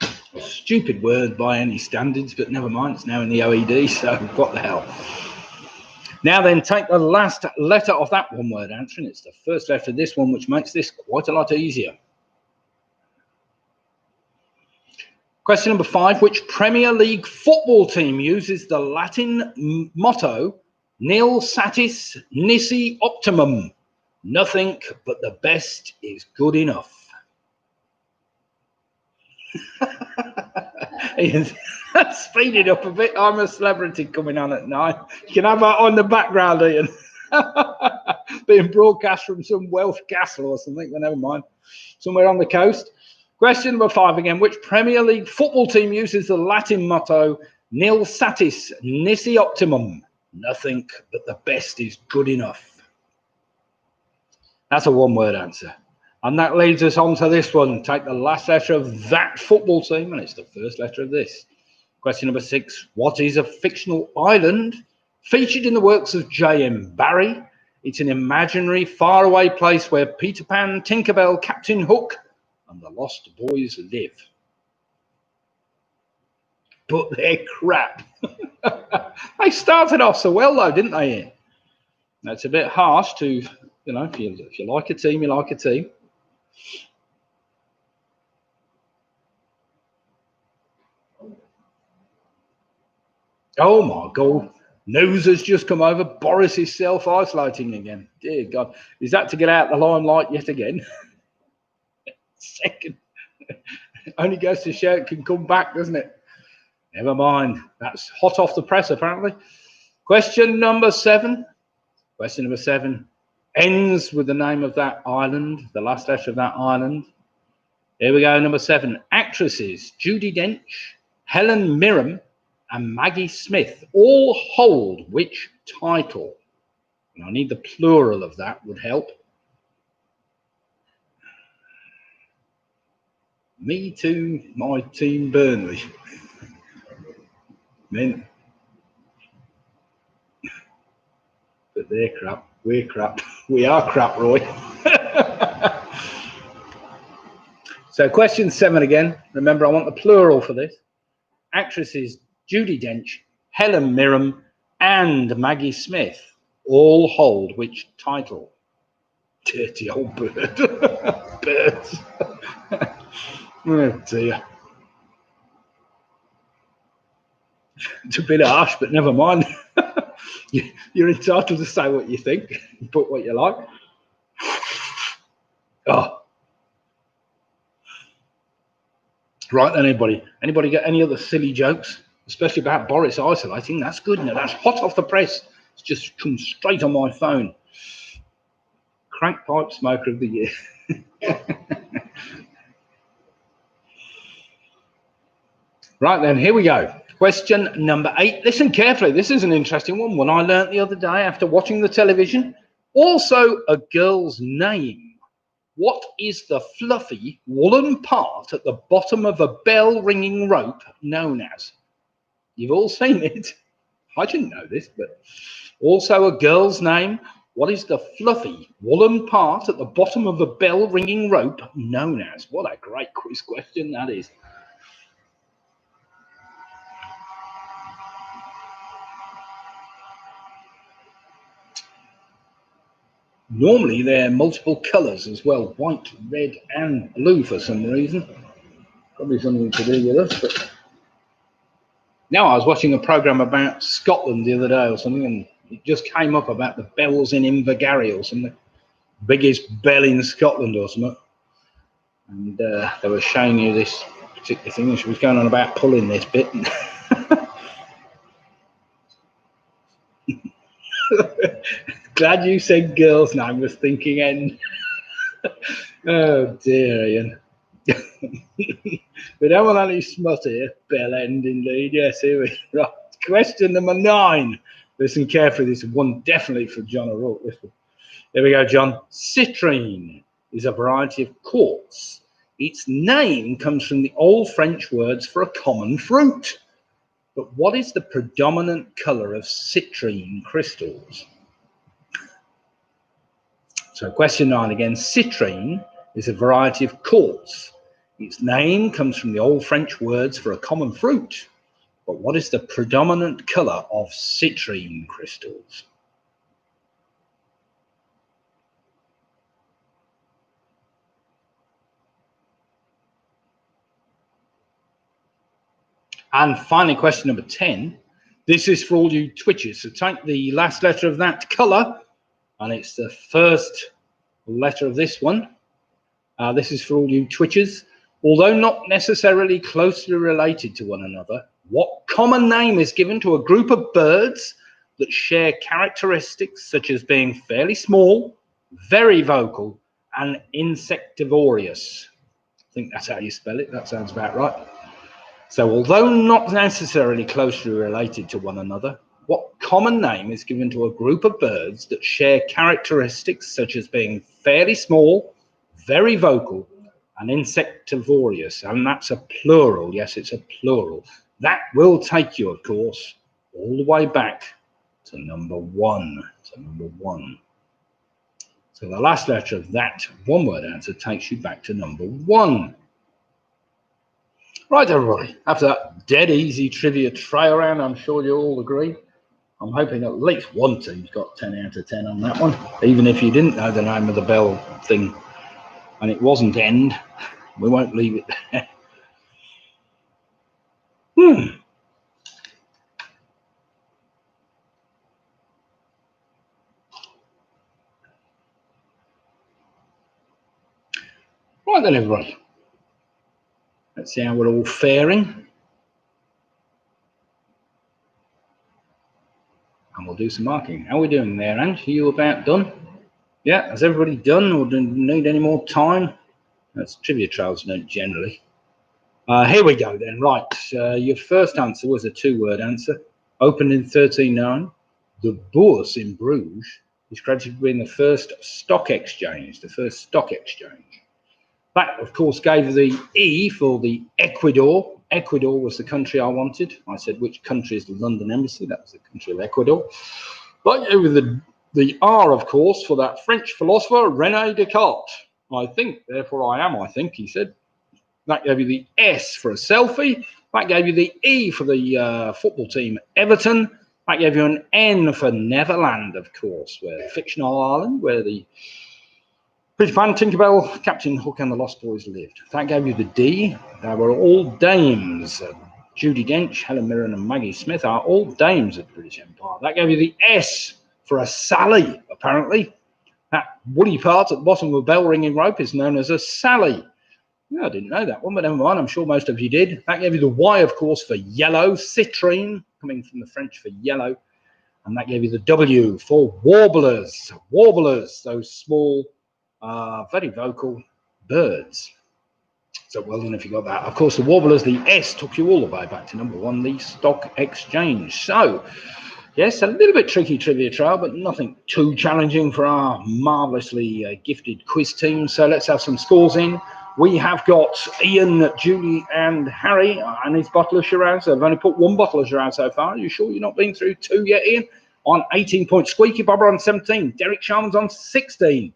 A stupid word by any standards, but never mind, it's now in the OED, so what the hell. Now then, take the last letter of that one-word answer, and it's the first letter of this one, which makes this quite a lot easier. Question number 5, which Premier League football team uses the Latin motto, nil satis nisi optimum, nothing but the best is good enough? Ian, speed it up a bit. I'm a celebrity coming on at 9. You can have that on the background, Ian. Being broadcast from some Welsh castle or something, but never mind. Somewhere on the coast. Question number 5 again. Which Premier League football team uses the Latin motto, nil satis nisi optimum, nothing but the best is good enough? That's a 1-word answer. And that leads us on to this one. Take the last letter of that football team, and it's the first letter of this. Question number 6. What is a fictional island featured in the works of J.M. Barrie? It's an imaginary, faraway place where Peter Pan, Tinkerbell, Captain Hook, and the Lost Boys live. But they're crap. They started off so well, though, didn't they, Ian? Now, it's a bit harsh to, you know, if you like a team, you like a team. Oh my God, news has just come over. Boris is self-isolating again. Dear God, is that to get out the limelight yet again? Second, only goes to show it can come back, doesn't it? Never mind, that's hot off the press apparently. Question number 7. Question number 7 ends with the name of that island, the last letter of that island. Here we go, number 7. Actresses Judi Dench, Helen Mirren, and Maggie Smith all hold which title? And I need the plural of that, would help. Me too, my team Burnley. Men. But they're crap, we're crap. We are crap, Roy. So question 7 again. Remember, I want the plural for this. Actresses Judi Dench, Helen Mirren, and Maggie Smith all hold which title? Dirty old bird. Birds. Oh dear. It's a bit harsh, but never mind. You're entitled to say what you think, put what you like. Oh. Right then, anybody get any other silly jokes, especially about Boris isolating? That's good now. That's hot off the press. It's just come straight on my phone. Crank pipe smoker of the year. Right then, here we go. Question number 8. Listen carefully. This is an interesting one I learnt the other day after watching the television. Also a girl's name. What is the fluffy woolen part at the bottom of a bell ringing rope known as? You've all seen it. I didn't know this, but also a girl's name. What is the fluffy woolen part at the bottom of a bell ringing rope known as? What a great quiz question that is. Normally they're multiple colours as well, white, red and blue for some reason. Probably something to do with us, but now I was watching a programme about Scotland the other day or something, and it just came up about the bells in Invergarry or something. Biggest bell in Scotland or something. And they were showing you this particular thing, and she was going on about pulling this bit. Glad you said girl's name, was thinking end. Oh dear, Ian. We don't want any smut here. Bell end indeed. Yes, here we go. Right. Question number 9. Listen carefully. This is one definitely for John O'Rourke. There we go, John. Citrine is a variety of quartz. Its name comes from the old French words for a common fruit. But what is the predominant colour of citrine crystals? So question 9 again. Citrine is a variety of quartz. Its name comes from the old French words for a common fruit. But what is the predominant colour of citrine crystals? And finally, question number 10. This is for all you twitchers. So take the last letter of that colour, and it's the first letter of this one. This is for all you twitchers. Although not necessarily closely related to one another, what common name is given to a group of birds that share characteristics such as being fairly small, very vocal, and insectivorous? I think that's how you spell it. That sounds about right. So although not necessarily closely related to one another, what common name is given to a group of birds that share characteristics such as being fairly small, very vocal, and insectivorous? And that's a plural. Yes, it's a plural. That will take you, of course, all the way back to number 1. So the last letter of that one-word answer takes you back to number 1. Right, everybody, after that dead easy trivia try around, I'm sure you all agree. I'm hoping at least one team's got 10 out of 10 on that one, even if you didn't know the name of the bell thing and it wasn't end. We won't leave it there. Right then, everybody. Let's see how we're all faring. And we'll do some marking. How are we doing there, Ange? Are you about done? Yeah, has everybody done, or do you need any more time? That's trivia trials, don't generally. Here we go then. Right, your first answer was a 2-word answer. Opened in 1309. The Bourse in Bruges is credited with being the first stock exchange, That, of course, gave the E for the Ecuador. Ecuador was the country I wanted. I said, which country is the London Embassy? That was the country of Ecuador. But over the R, of course, for that French philosopher, René Descartes. I think, therefore I am, I think, he said. That gave you the S for a selfie. That gave you the E for the football team, Everton. That gave you an N for Neverland, of course, where fictional island, where the Peter Pan, Tinkerbell, Captain Hook and the Lost Boys lived. That gave you the D. They were all dames. Judi Dench, Helen Mirren and Maggie Smith are all dames of the British Empire. That gave you the S for a Sally, apparently. That woolly part at the bottom of a bell ringing rope is known as a Sally. Yeah, I didn't know that one, but never mind. I'm sure most of you did. That gave you the Y, of course, for yellow, citrine, coming from the French for yellow. And that gave you the W for warblers. Warblers, those small, very vocal birds. So well done if you got that. Of course, the warblers, the S, took you all the way back to number 1, the stock exchange. So, yes, a little bit tricky trivia trial, but nothing too challenging for our marvellously gifted quiz team. So let's have some scores in. We have got Ian, Julie and Harry and his bottle of Shiraz. I've only put 1 bottle of Shiraz so far. Are you sure you're not been through 2 yet, Ian? on 18 points. Squeaky Bobber on 17. Derek Sharman's on 16.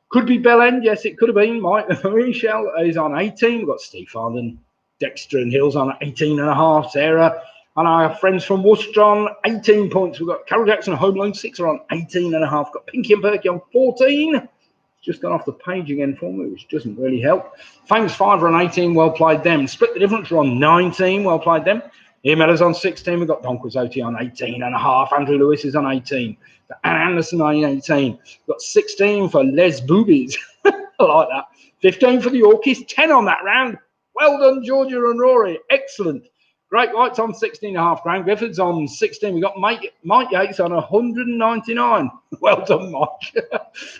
Could be Bellend. Yes, it could have been. Mike Michelle is on 18. We've got Steve Farden, Dexter and Hills on 18.5. Sarah and our friends from Worcester on 18 points. We've got Carol Jackson, Home Loan 6 are on 18.5. Got Pinky and Perky on 14. Just gone off the page again for me, which doesn't really help. Thanks 5 are on 18. Well played them. Split the Difference are on 19. Well played them. Ian Miller's on 16. We've got Don Quixote on 18.5. Andrew Lewis is on 18. Anne Anderson on 18. We've got 16 for Les Boobies. I like that. 15 for the Yorkies. 10 on that round. Well done, Georgia and Rory. Excellent. Great White's on 16.5. Graham Griffiths on 16. We've got Mike Yates on 199. Well done, Mike.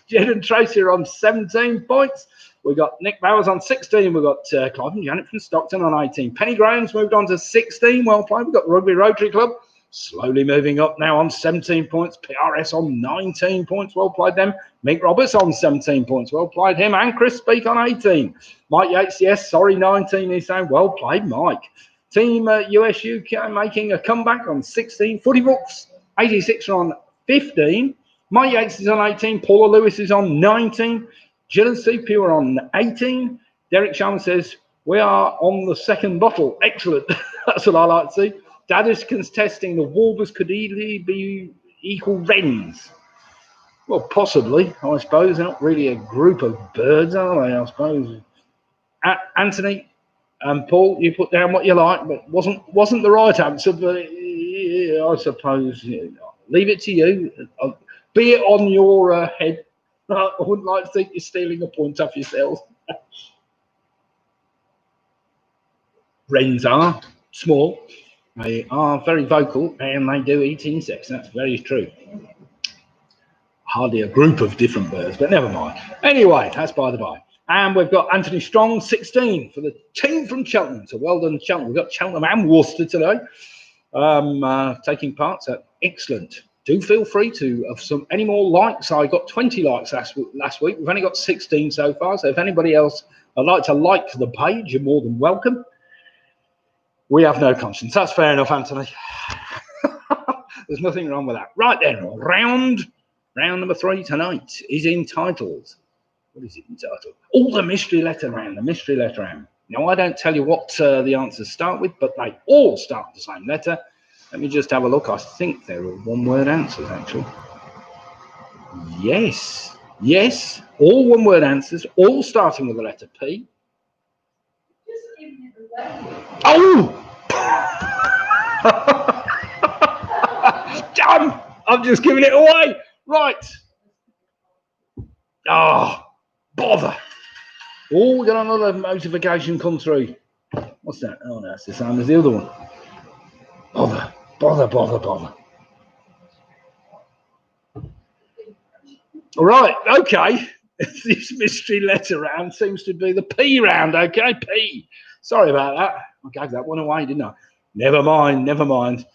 Jed and Tracy are on 17 points. We've got Nick Bowers on 16. We've got Clive and Janet from Stockton on 18. Penny Graham's moved on to 16. Well played. We've got the Rugby Rotary Club slowly moving up now on 17 points. PRS on 19 points. Well played them. Mick Roberts on 17 points. Well played him. And Chris Speak on 18. Mike Yates, yes, sorry, 19. He's saying, well played, Mike. Team US UK making a comeback on 16. Footy Books, 86 are on 15. Mike Yates is on 18. Paula Lewis is on 19. Jill and Steve Pugh are on 18. Derek Sharman says, we are on the second bottle. Excellent. That's what I like to see. Dad is contesting the Wolvers could easily be equal Wrens. Well, possibly, I suppose. They're not really a group of birds, are they, I suppose? Anthony and Paul, you put down what you like, but wasn't the right answer, but I suppose leave it to you. Be it on your head. I wouldn't like to think you're stealing a point off yourselves. Wrens are small. They are very vocal and they do eat insects. That's very true. Hardly a group of different birds, but never mind. Anyway, that's by the by. And we've got Anthony Strong, 16, for the team from Cheltenham. So well done, Cheltenham. We've got Cheltenham and Worcester today taking part. So excellent. Do feel free to have any more likes. I got 20 likes last week. We've only got 16 so far. So if anybody else would like to like the page, you're more than welcome. We have no conscience. That's fair enough, Anthony. There's nothing wrong with that. Right then, round number 3 tonight is entitled. What is it entitled? Oh, the mystery letter round. The mystery letter round. Now, I don't tell you what the answers start with, but they all start with the same letter. Let me just have a look. I think they're all one-word answers, actually. Yes. Yes. All one-word answers, all starting with the letter P. Oh! Damn! I'm just giving it away. Right. Oh, bother. Oh, we got another notification come through. What's that? Oh, no, it's the same as the other one. Bother, bother, bother, bother. All right, okay. This mystery letter round seems to be the P round, okay? P. Sorry about that. I gave that one away, didn't I? Never mind, never mind.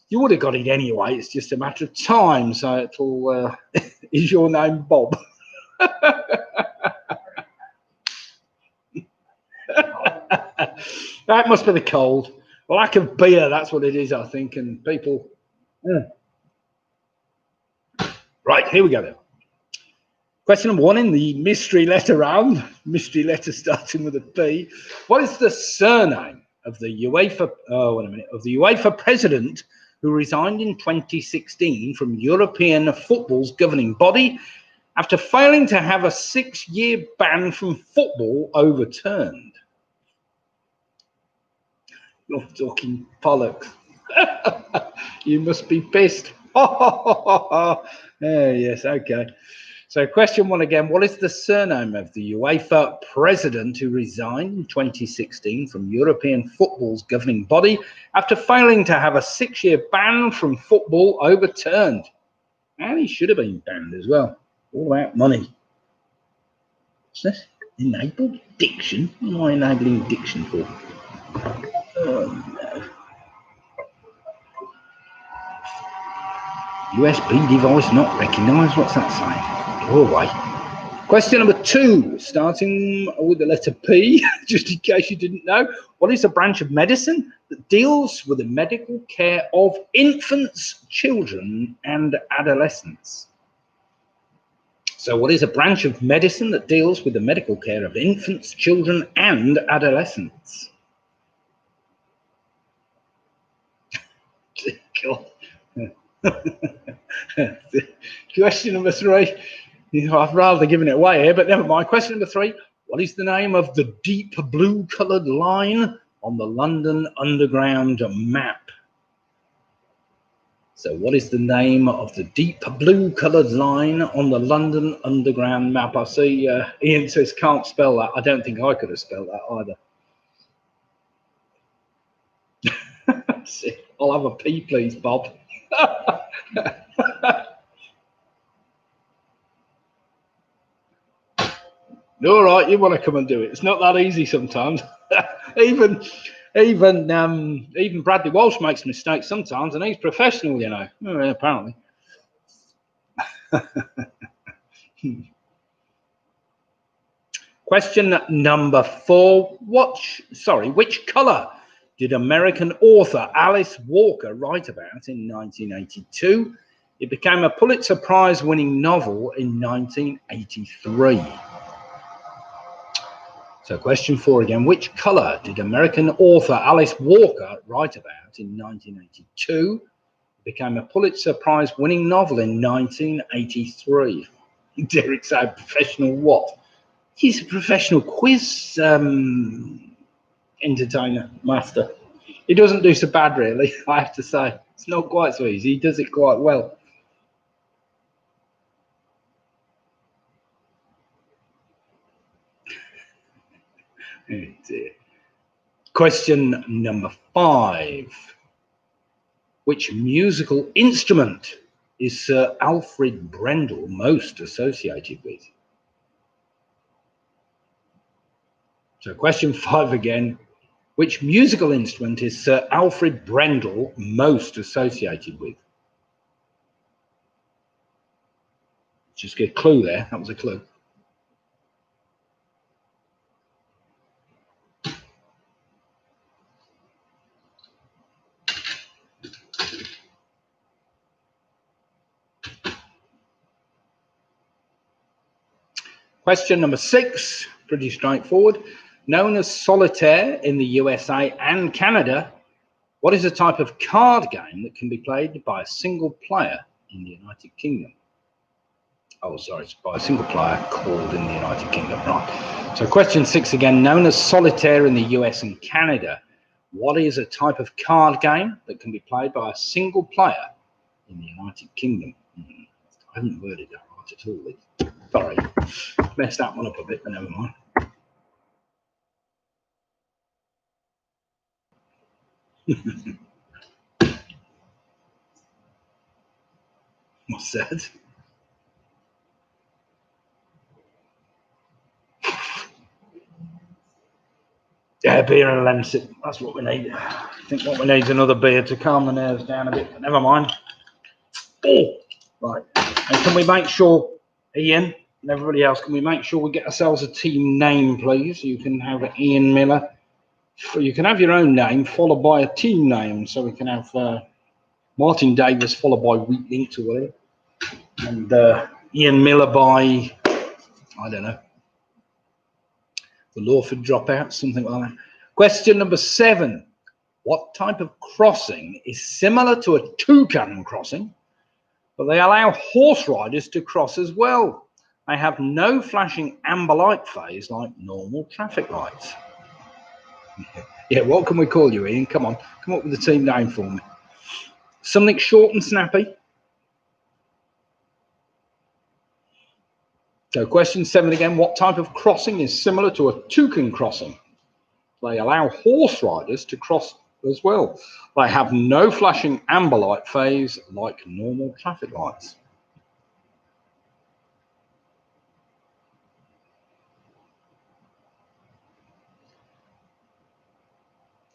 You would have got it anyway. It's just a matter of time. So it'll, is your name Bob? That must be the cold. Lack of beer, that's what it is, I think. And people... Right, here we go then. Question number 1 in the mystery letter round. Mystery letter starting with a P. What is the surname of the UEFA... Oh, wait a minute. Of the UEFA president who resigned in 2016 from European football's governing body after failing to have a 6-year ban from football overturned? You're talking bollocks. You must be pissed. Yes, okay. So question 1 again. What is the surname of the UEFA president who resigned in 2016 from European football's governing body after failing to have a 6-year ban from football overturned? And he should have been banned as well. All about money. What's this? Enabled diction? What am I enabling diction for? Oh, no. USB device not recognised. What's that saying? Go away. Question number 2, starting with the letter P, just in case you didn't know. What is a branch of medicine that deals with the medical care of infants, children, and adolescents? So what is a branch of medicine that deals with the medical care of infants, children, and adolescents? Question number 3. I'd rather given it away here, but never mind. Question number 3. What is the name of the deep blue coloured line on the London Underground map? So what is the name of the deep blue coloured line on the London Underground map? I see Ian says can't spell that. I don't think I could have spelled that either. I'll have a P, please, Bob. All right, you want to come and do it. It's not that easy sometimes. Even Bradley Walsh makes mistakes sometimes, and he's professional, you know. Apparently. Question number 4. Which colour did American author Alice Walker write about in 1982? It became a Pulitzer Prize-winning novel in 1983. So question 4 again. Which colour did American author Alice Walker write about in 1982? It became a Pulitzer Prize-winning novel in 1983. Derek said, professional what? He's a professional quiz entertainer, master. He doesn't do so bad, really, I have to say. It's not quite so easy. He does it quite well. Oh dear. Question number 5. Which musical instrument is Sir Alfred Brendel most associated with? So question 5 again. Which musical instrument is Sir Alfred Brendel most associated with? Just get a clue there. That was a clue. Question number 6, pretty straightforward. Known as solitaire in the USA and Canada, what is a type of card game that can be played by a single player in the United Kingdom? Oh, sorry, it's by a single player called in the United Kingdom, right. So question 6 again, known as solitaire in the US and Canada, what is a type of card game that can be played by a single player in the United Kingdom? I haven't worded that right at all. Sorry, messed that one up a bit, but never mind. What's that? Yeah, beer and a lemon sip. That's what we need. I think what we need is another beer to calm the nerves down a bit, but never mind. Oh, right. And can we make sure, Ian and everybody else, can we make sure we get ourselves a team name, please? You can have Ian Miller. You can have your own name followed by a team name. So we can have Martin Davis followed by Wheat Links or whatever. And Ian Miller by, I don't know, the Lawford Dropouts, something like that. Question number 7. What type of crossing is similar to a toucan crossing, but they allow horse riders to cross as well? They have no flashing amber light phase like normal traffic lights. Yeah, what can we call you, Ian? Come on, come up with a team name for me. Something short and snappy. So question 7 again, what type of crossing is similar to a toucan crossing? They allow horse riders to cross as well. They have no flashing amber light phase like normal traffic lights.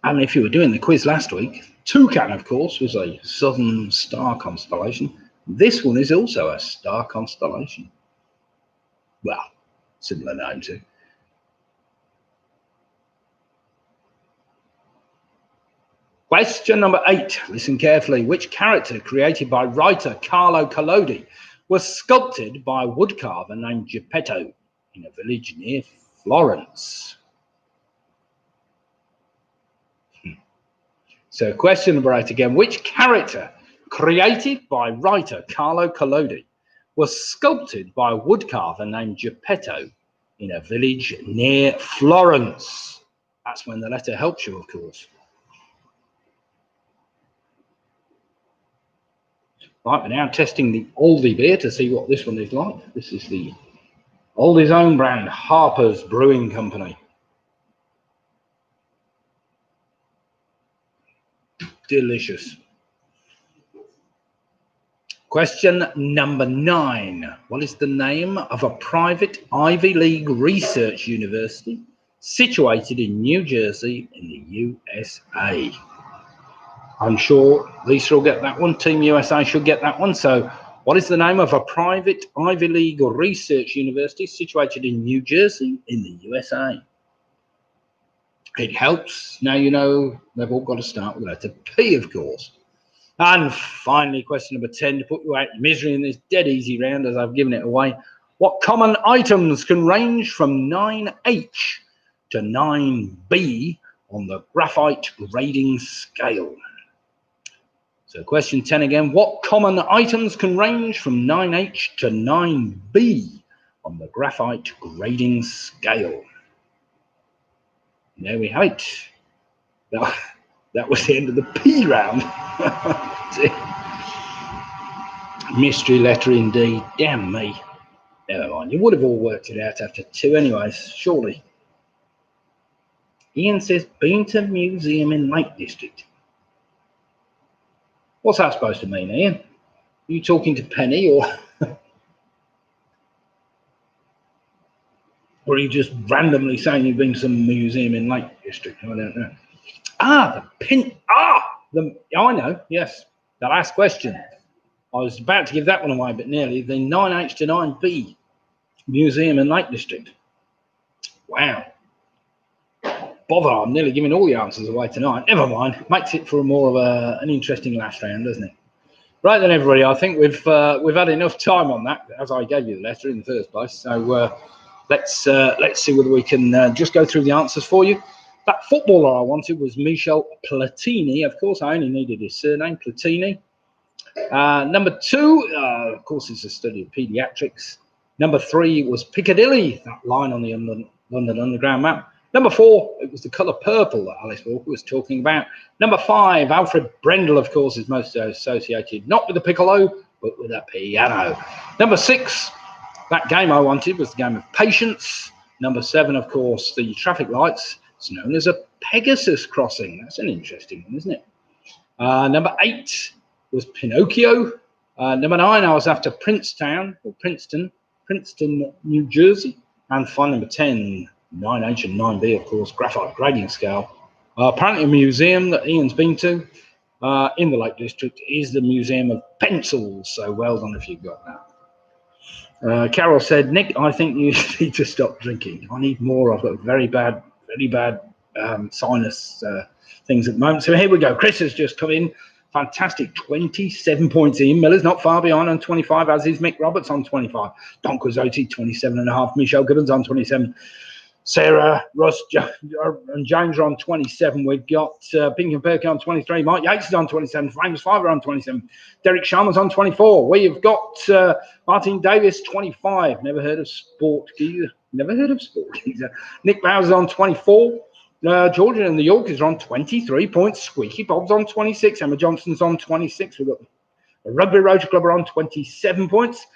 And if you were doing the quiz last week, toucan, of course, was a southern star constellation. This one is also a star constellation. Well, Similar name too. Question number 8. Listen carefully. Which character created by writer Carlo Collodi was sculpted by a woodcarver named Geppetto in a village near Florence? So question number 8 again. Which character created by writer Carlo Collodi was sculpted by a woodcarver named Geppetto in a village near Florence? That's when the letter helps you, of course. Right, we're now testing the Aldi beer to see what this one is like. This is the Aldi's own brand, Harper's Brewing Company. Delicious. Question number 9. What is the name of a private Ivy League research university situated in New Jersey in the USA? I'm sure Lisa will get that one. Team USA should get that one. So what is the name of a private Ivy League research university situated in New Jersey in the USA? It helps. Now you know they've all got to start with the letter P, of course. And finally, question number 10, to put you out of misery in this dead easy round as I've given it away. What common items can range from 9H to 9B on the graphite grading scale? So question 10 again, what common items can range from 9H to 9B on the graphite grading scale? There we have it. That was the end of the P round. Mystery letter indeed. Damn me. Never mind. You would have all worked it out after 2 anyways, surely. Ian says, been to museum in Lake District. What's that supposed to mean, Ian? Are you talking to Penny or or are you just randomly saying you've been to some museum in Lake District? I don't know. I know, yes. The last question. I was about to give that one away, but nearly. The 9H to 9B museum in Lake District. Wow. Bother, I'm nearly giving all the answers away tonight. Never mind. Makes it for more of an interesting last round, doesn't it? Right then, everybody, I think we've had enough time on that, as I gave you the letter in the first place. So let's see whether we can just go through the answers for you. That footballer I wanted was Michel Platini. Of course, I only needed his surname, Platini. Number 2, of course, is a study of paediatrics. Number 3 was Piccadilly, that line on the London Underground map. Number 4, it was the colour purple that Alice Walker was talking about. Number 5, Alfred Brendel, of course, is most associated not with the piccolo, but with a piano. Number 6, that game I wanted was the game of patience. Number 7, of course, the traffic lights. It's known as a Pegasus Crossing. That's an interesting one, isn't it? Number 8 was Pinocchio. Number 9, I was after Princeton, New Jersey. And final number 10, 9H and 9B, of course, graphite grading scale. Apparently a museum that Ian's been to in the Lake District is the Museum of Pencils. So well done if you've got that. Carol said, Nick, I think you need to stop drinking. I need more. I've got very bad sinus things at the moment. So here we go. Chris has just come in. Fantastic. 27 points. Ian Miller's not far behind on 25, as is Mick Roberts on 25. Don Quixote, 27.5. Michelle Gibbons on 27. Sarah, Russ, and James are on 27. We've got Pink and Perky on 23. Mike Yates is on 27. Frames Fiver on 27. Derek Sharman's on 24. We've got Martin Davis, 25. Never heard of Sport Geezer. Never heard of Sport Geezer. Nick Bowser's on 24. Georgia and the Yorkers are on 23 points. Squeaky Bob's on 26. Emma Johnson's on 26. We've got the Rugby Road Club are on 27 points.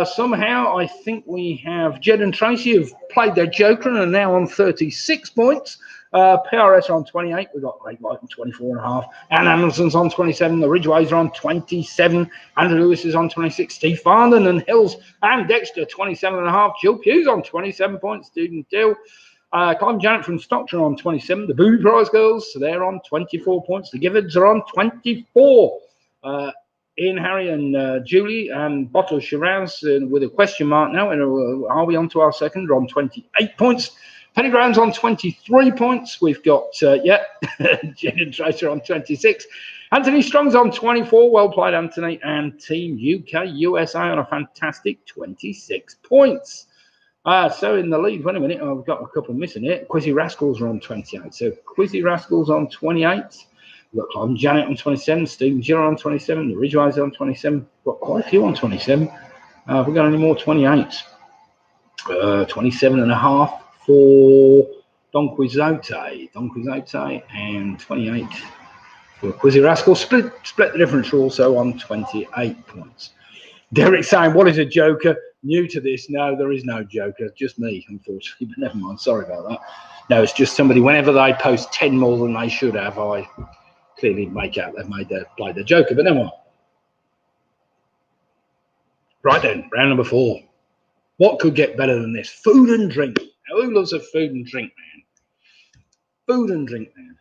Somehow, I think we have Jed and Tracy who've played their joker and are now on 36 points. PRS are on 28. We've got Great White on 24.5. Ann Anderson's on 27. The Ridgeways are on 27. Andrew Lewis is on 26. Steve Farnden and Hills and Dexter, 27.5. Jill Pugh's on 27 points. Stephen Dill. Colin Janet from Stockton on 27. The Booby Prize Girls, so they're on 24 points. The Giffords are on 24. Ian, Harry, and Julie, and Bottle of Shiraz with a question mark now. And are we on to our second? We're on 28 points. Penny Ground's on 23 points. We've got, Jen and Tracer on 26. Anthony Strong's on 24. Well played, Anthony. And Team UK USA on a fantastic 26 points. So in the lead, wait a minute, I've got a couple missing here. Quizzy Rascals are on 28. So Quizzy Rascals on 28. We've got Clive Janet on 27. Stephen Giller on 27. The Ridgewise on 27. We've got quite a few on 27. Have we got any more 28? 27 and a half for Don Quixote. And 28 for Quizzy Rascals. Split the difference also on 28 points. Derek saying, what is a joker? New to this? No, there is no joker. Just me, unfortunately. But never mind. Sorry about that. No, it's just somebody, whenever they post 10 more than they should have, I clearly make out they've played the joker. But never mind. Right then, round number 4. What could get better than this? Food and drink. Now, who loves a food and drink, man? Food and drink, man.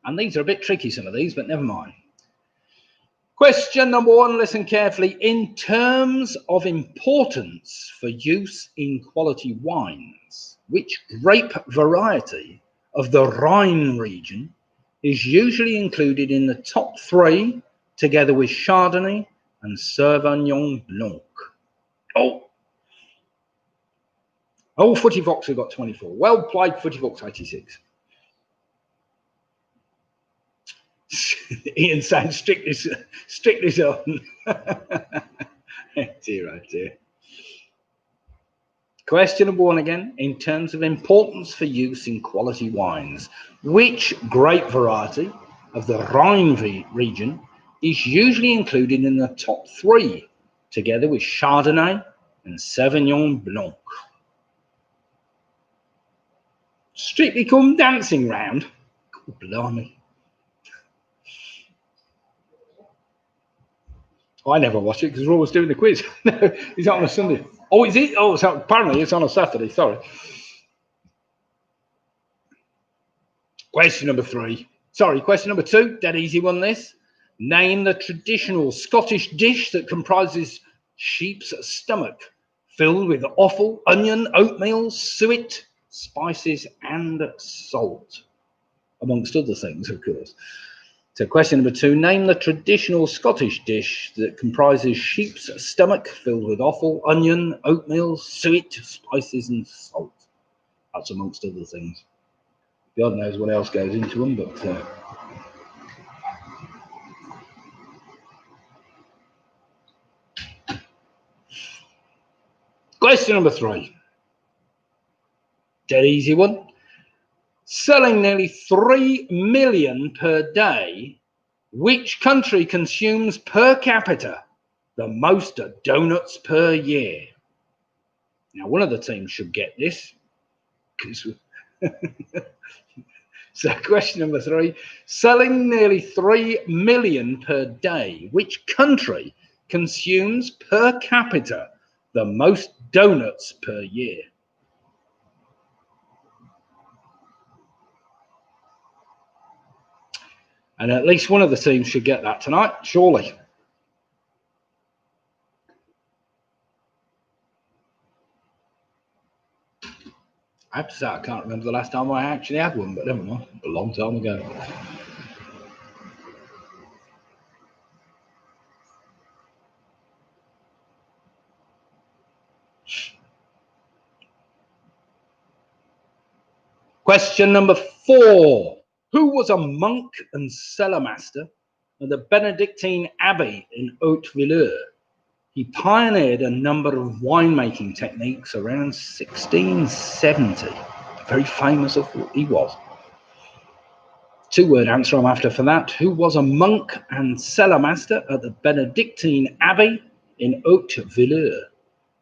And these are a bit tricky, some of these, but never mind. Question number 1, listen carefully. In terms of importance for use in quality wines, which grape variety of the Rhine region is usually included in the top 3, together with Chardonnay and Sauvignon Blanc? Oh, Footy Fox, who got 24. Well played, Footy Fox, 86. Ian saying strictly on. Dear, oh dear. Question number 1 again. In terms of importance for use in quality wines, which grape variety of the Rhine region is usually included in the top 3, together with Chardonnay and Sauvignon Blanc? Strictly Come Dancing round. God, blimey. I never watch it because we're always doing the quiz. No, it's on a Sunday. Oh, is it? Oh, so apparently it's on a Saturday. Sorry. Question number 3. Sorry, question number 2. Dead easy one, this. Name the traditional Scottish dish that comprises sheep's stomach, filled with offal, onion, oatmeal, suet, spices, and salt, amongst other things, of course. So question number 2, name the traditional Scottish dish that comprises sheep's stomach filled with offal, onion, oatmeal, suet, spices and salt. That's amongst other things. God knows what else goes into them, but... Question number 3. Dead easy one. Selling nearly 3 million per day, which country consumes per capita the most donuts per year? Now, one of the teams should get this. So, question number 3. Selling nearly 3 million per day, which country consumes per capita the most donuts per year? And at least one of the teams should get that tonight, surely. I have to say, I can't remember the last time I actually had one, but never mind, a long time ago. Question number 4. Who was a monk and cellar master at the Benedictine Abbey in Haute-Villers? He pioneered a number of winemaking techniques around 1670. Very famous of what he was. 2-word answer I'm after for that. Who was a monk and cellar master at the Benedictine Abbey in Haute-Villers?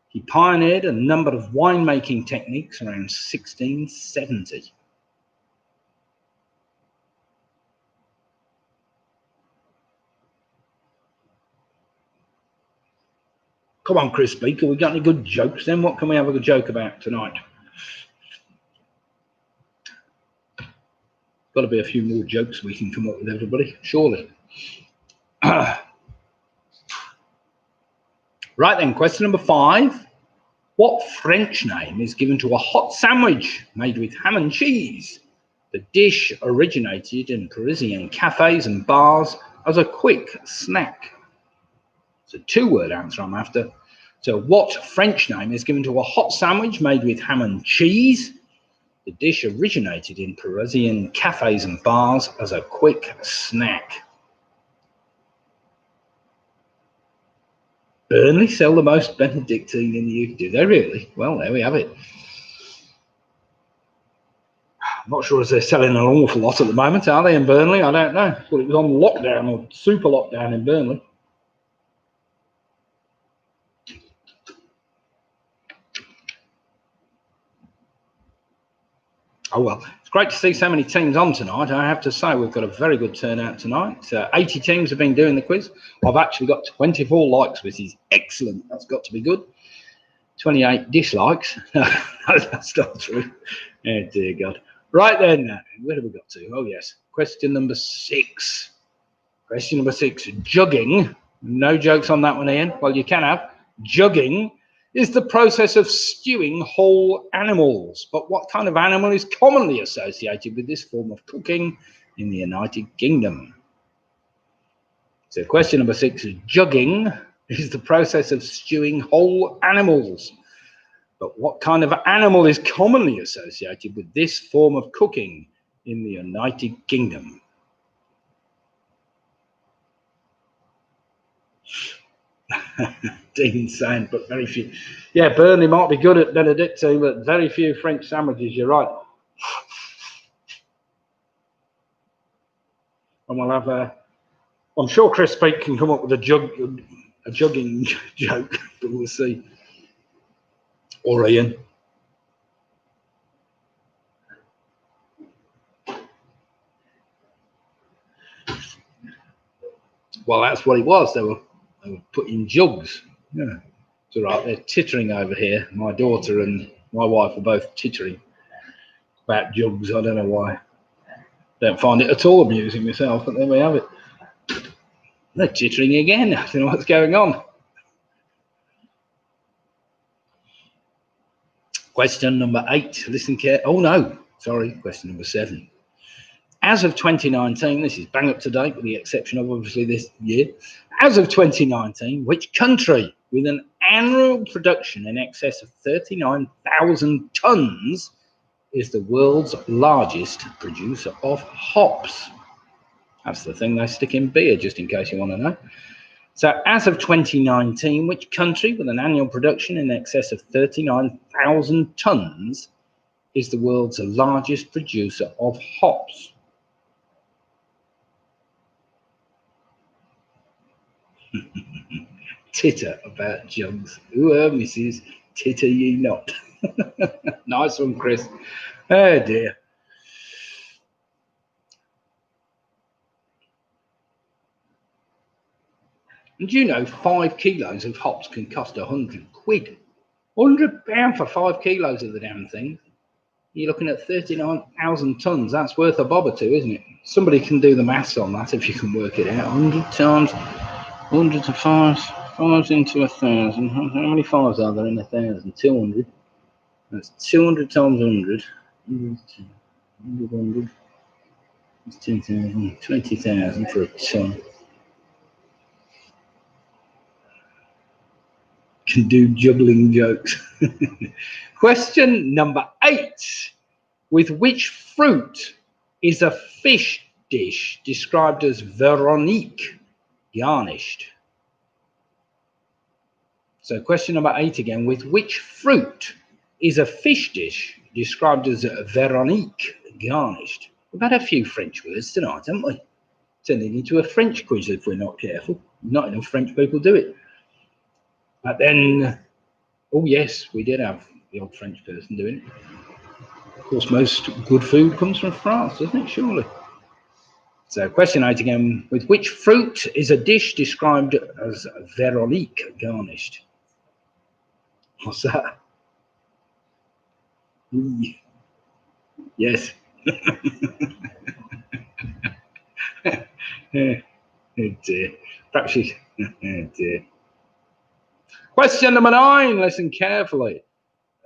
He pioneered a number of winemaking techniques around 1670. Come on, Chris Speaker, we got any good jokes then? What can we have a good joke about tonight? Got to be a few more jokes we can come up with, everybody, surely. Right then, question number 5. What French name is given to a hot sandwich made with ham and cheese? The dish originated in Parisian cafes and bars as a quick snack. It's a 2-word answer I'm after. So what French name is given to a hot sandwich made with ham and cheese? The dish originated in Parisian cafes and bars as a quick snack. Burnley sell the most Benedictine in the UK. Do they really? Well, there we have it. I'm not sure if they're selling an awful lot at the moment, are they, in Burnley? I don't know. Well, it was on lockdown or super lockdown in Burnley. Oh, well, it's great to see so many teams on tonight. I have to say we've got a very good turnout tonight. 80 teams have been doing the quiz. I've actually got 24 likes, which is excellent. That's got to be good. 28 dislikes. That's not true. Oh, dear God. Right then, where have we got to? Oh, yes. Question number 6. Question number 6. Jugging. No jokes on that one, Ian. Well, you can have. Jugging is the process of stewing whole animals. But what kind of animal is commonly associated with this form of cooking in the United Kingdom? So question number 6 is jugging is the process of stewing whole animals. But what kind of animal is commonly associated with this form of cooking in the United Kingdom? Dean saying, but very few. Yeah, Burnley might be good at Benedictine, but very few French sandwiches. You're right. And we'll have I'm sure Chris Peake can come up with a jugging joke, but we'll see. Or Ian. Well, that's what it was. They were putting jugs. Yeah. It's all right. They're tittering over here. My daughter and my wife are both tittering about jugs. I don't know why. Don't find it at all amusing myself, but there we have it. They're tittering again. I don't know what's going on. Question number 8. Listen carefully. Oh, no. Sorry. Question number 7. As of 2019, this is bang up to date with the exception of obviously this year. As of 2019, which country with an annual production in excess of 39,000 tons is the world's largest producer of hops? That's the thing they stick in beer, just in case you want to know. So as of 2019, which country with an annual production in excess of 39,000 tons is the world's largest producer of hops? Titter about jugs. Ooh, Mrs. Titter ye not. Nice one, Chris. Oh dear. And you know 5 kilos of hops can cost 100 quid. £100 for 5 kilos of the damn thing. You're looking at 39,000 tons. That's worth a bob or two, isn't it? Somebody can do the maths on that if you can work it out. 100 times 100 to 5. 5 into 1,000. How many 5s are there in 1,000? 200. That's 200 times 100. 100. It's 10,000. 20,000 for a ton. Can do juggling jokes. Question number 8. With which fruit is a fish dish described as Veronique garnished? So question number 8 again. With which fruit is a fish dish described as Veronique garnished? We've had a few French words tonight, haven't we? Turning into a French quiz if we're not careful. Not enough French people do it. But then, oh yes, we did have the odd French person doing it. Of course, most good food comes from France, doesn't it, surely? So question 8 again. With which fruit is a dish described as Veronique garnished? What's that? Yes. Yeah. Oh dear. Perhaps she's... Oh dear. Question number 9. Listen carefully.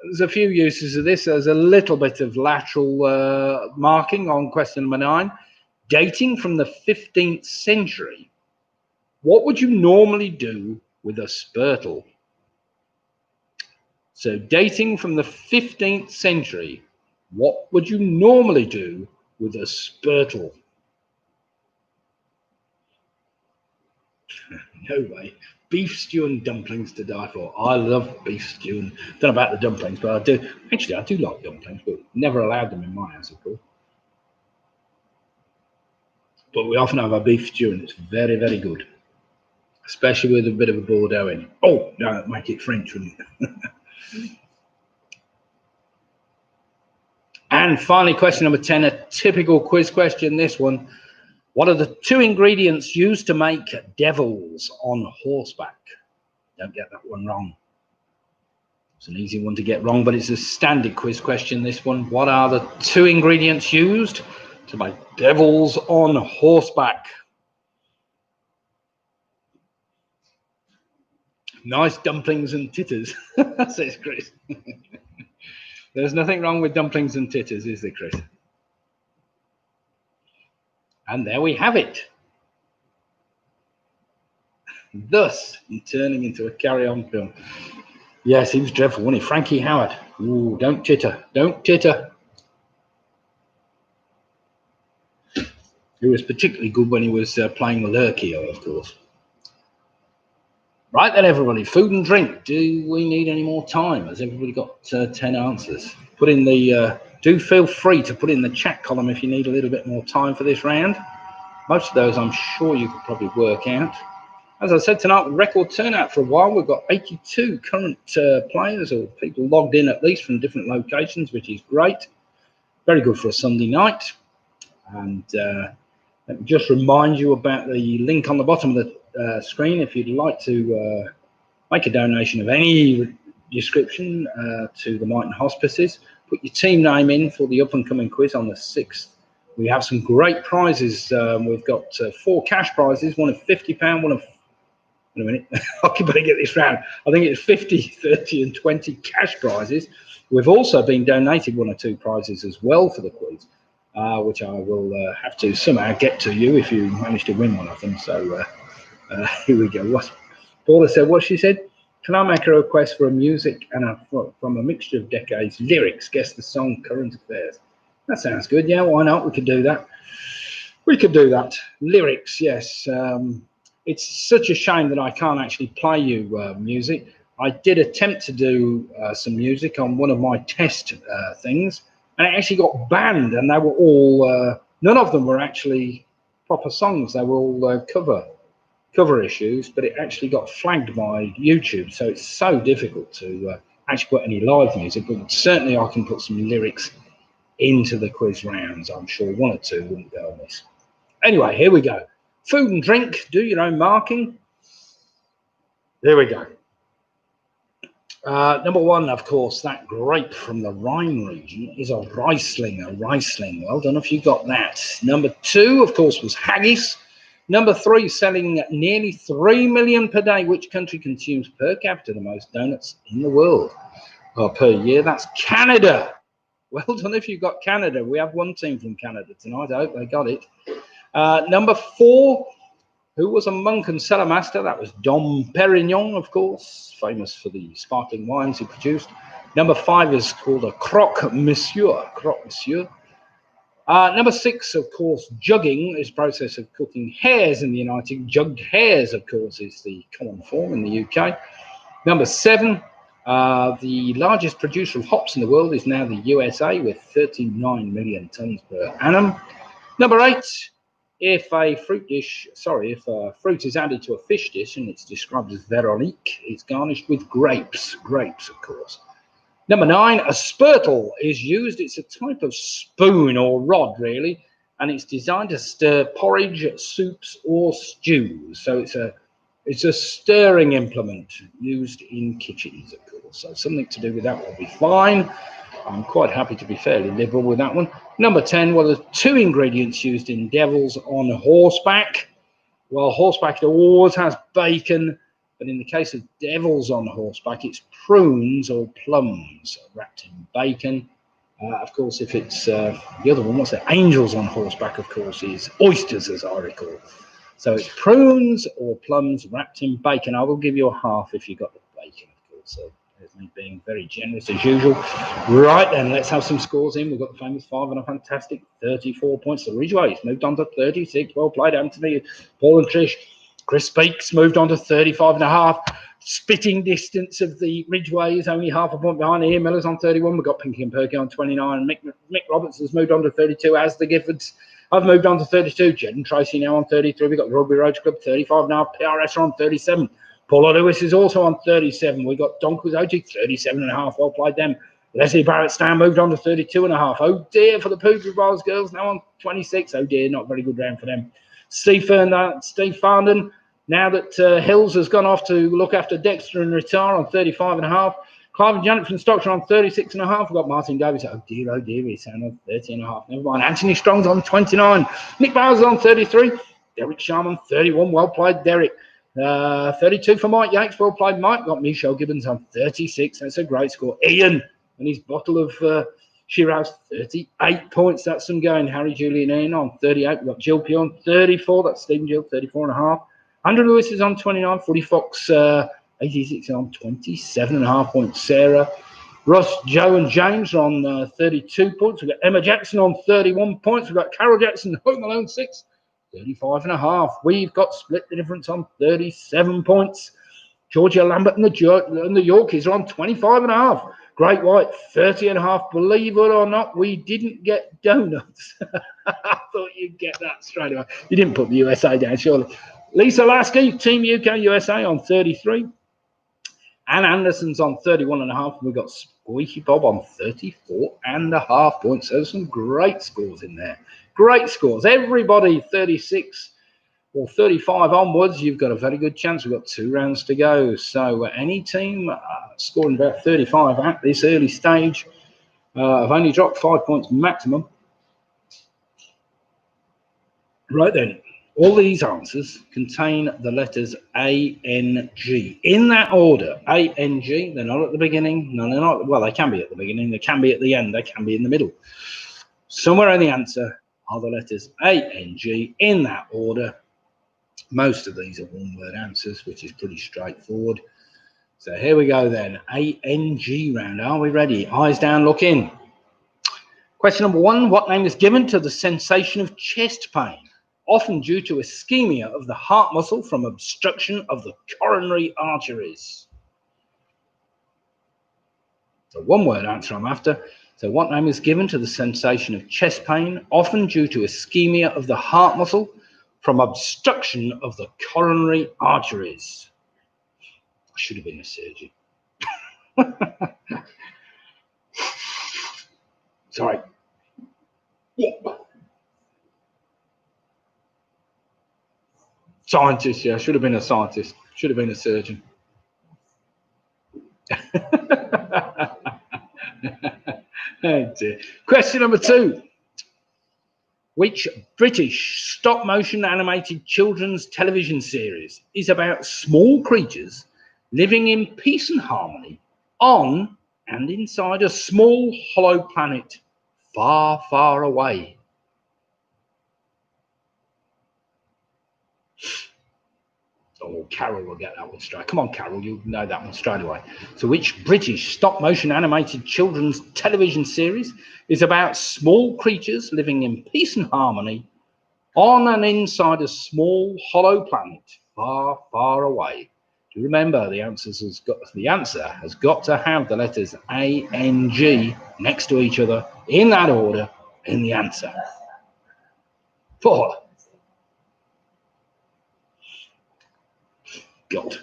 There's a few uses of this. There's a little bit of lateral marking on question number 9. Dating from the 15th century, what would you normally do with a spurtle? So dating from the 15th century, what would you normally do with a spurtle? No way. Beef stew and dumplings to die for. I love beef stew. And don't know about the dumplings, but I do. Actually, I do like dumplings, but never allowed them in my house, of course. But we often have a beef stew, and it's very, very good, especially with a bit of a Bordeaux in it. Oh, no, that'd make it French, wouldn't it? And finally, question number 10, a typical quiz question, this one. What are the 2 ingredients used to make devils on horseback? Don't get that one wrong. It's an easy one to get wrong, but it's a standard quiz question, this one. What are the 2 ingredients used to make devils on horseback? Nice dumplings and titters, says Chris. There's nothing wrong with dumplings and titters, is there, Chris? And there we have it. Thus, turning into a carry-on film. Yes, he was dreadful, wasn't he? Frankie Howard. Ooh, don't titter. Don't titter. He was particularly good when he was playing the Lurkio, of course. Right then, everybody. Food and drink. Do we need any more time? Has everybody got 10 answers? Put in the... do feel free to put in the chat column if you need a little bit more time for this round. Most of those I'm sure you could probably work out. As I said tonight, record turnout for a while. We've got 82 current players, or people logged in at least from different locations, which is great. Very good for a Sunday night. And let me just remind you about the link on the bottom of the screen if you'd like to make a donation of any description to the Mighton Hospices. Put your team name in for the up-and-coming quiz on the 6th. We have some great prizes. We've got 4 cash prizes, one of £50, one of... Wait a minute, I better get this round. I think it's 50, 30 and 20 cash prizes. We've also been donated 1 or 2 prizes as well for the quiz, which I will have to somehow get to you if you manage to win one of them. So here we go. What Paula said, what she said, can I make a request for a music and from a mixture of decades, lyrics, guess the song, current affairs? That sounds good. Yeah, why not? We could do that. We could do that. Lyrics, yes. It's such a shame that I can't actually play you music. I did attempt to do some music on one of my test things, and it actually got banned, and they were all, none of them were actually proper songs. They were all cover issues, but it actually got flagged by YouTube. So it's so difficult to actually put any live music, but certainly I can put some lyrics into the quiz rounds. I'm sure 1 or 2 wouldn't go amiss. Anyway, here we go. Food and drink, do your own marking. There we go. Number 1, of course, that grape from the Rhine region is a Riesling. A Riesling. Well done if you got that. Number 2, of course, was haggis. Number 3, selling nearly 3 million per day. Which country consumes per capita the most donuts in the world per year? That's Canada. Well done if you got Canada. We have 1 team from Canada tonight. I hope they got it. Number 4, who was a monk and cellar master? That was Dom Perignon, of course, famous for the sparkling wines he produced. Number 5 is called a croque monsieur. Croque monsieur. Number 6, of course, jugging is the process of cooking hares in the United States. Jugged hares, of course, is the common form in the UK. Number 7, the largest producer of hops in the world is now the USA with 39 million tons per annum. Number 8, if a fruit is added to a fish dish and it's described as Veronique, it's garnished with grapes. Grapes, of course. Number 9, a spurtle is used. It's a type of spoon or rod, really, and it's designed to stir porridge, soups, or stews. So it's a stirring implement used in kitchens, of course. So something to do with that will be fine. I'm quite happy to be fairly liberal with that one. Number 10, what are the 2 ingredients used in devils on horseback? Well, Horseback always has bacon, but in the case of Devils on Horseback, it's prunes or plums wrapped in bacon. Of course, if it's the other one, what's it? Angels on Horseback, of course, is oysters, as I recall. So it's prunes or plums wrapped in bacon. I will give you a half if you got the bacon, of course. So there's me being very generous as usual. Right then, let's have some scores in. We've got the famous 5 and a fantastic 34 points. The Ridgeways moved on to 36. Well played, Anthony, Paul and Trish. Chris Speaks moved on to 35 and a half. Spitting distance of the Ridgeway is only half a point behind. Ian Miller's on 31. We've got Pinky and Perky on 29. Mick Roberts has moved on to 32, as the Giffords. I've moved on to 32. Jed and Tracy now on 33. We've got the Rugby Road Club 35 now. PRS are on 37. Paula Lewis is also on 37. We've got Don Kuzoji 37 and a half. Well played them. Leslie Barrett Stan moved on to 32 and a half. Oh dear for the Poodle Bars girls, now on 26. Oh dear, not a very good round for them. Steve Farndon, now that Hills has gone off to look after Dexter and retire, on 35 and a half. Clive and Janet from Stockton on 36 and a half. We've got Martin Davis. Oh dear, he's on 30 and a half. Never mind. Anthony Strong's on 29. Nick Bowers on 33. Derek Sharman, 31. Well played, Derek. 32 for Mike Yates. Well played, Mike. Got Michelle Gibbons on 36. That's a great score. Ian and his bottle of Shiraz, 38 points. That's some going. Harry Julian Ian on 38. We've got Jill P on 34. That's Stephen Jill, 34 and a half. Andrew Lewis is on 29. Footy Fox, 86 on 27 and a half points. Sarah, Ross, Joe and James are on 32 points. We've got Emma Jackson on 31 points. We've got Carol Jackson, Home Alone 6, 35 and a half. We've got Split the Difference on 37 points. Georgia Lambert and the Yorkies are on 25 and a half. Great White, 30 and a half. Believe it or not, we didn't get Doughnuts. I thought you'd get that straight away. You didn't put the USA down, surely. Lisa Lasky, Team UK USA on 33. Anne Anderson's on 31 and a half. We've got Squeaky Bob on 34 and a half points. There's some great scores in there. Great scores. Everybody 36 or 35 onwards, you've got a very good chance. We've got 2 rounds to go. So any team scoring about 35 at this early stage have only dropped 5 points maximum. Right then, all these answers contain the letters A-N-G. In that order, A-N-G, they're not at the beginning. No, they're not. Well, they can be at the beginning. They can be at the end. They can be in the middle. Somewhere in the answer are the letters A-N-G in that order. Most of these are one-word answers, which is pretty straightforward. So here we go then. A-N-G round. Are we ready? Eyes down, look in. Question number 1. What name is given to the sensation of chest pain, often due to ischemia of the heart muscle from obstruction of the coronary arteries? So one-word answer I'm after. So what name is given to the sensation of chest pain, often due to ischemia of the heart muscle from obstruction of the coronary arteries? I should have been a surgeon. Sorry. Scientist, yeah. Should have been a scientist. Should have been a surgeon. Oh dear. Question number 2. Which British stop-motion animated children's television series is about small creatures living in peace and harmony on and inside a small hollow planet far, far away? Oh, Carol will get that one straight. Come on, Carol, you'll know that one straight away. So which British stop-motion animated children's television series is about small creatures living in peace and harmony on and inside a small hollow planet far, far away? Do you remember the answer has got to have the letters A-N-G next to each other in that order in the answer. 4. God,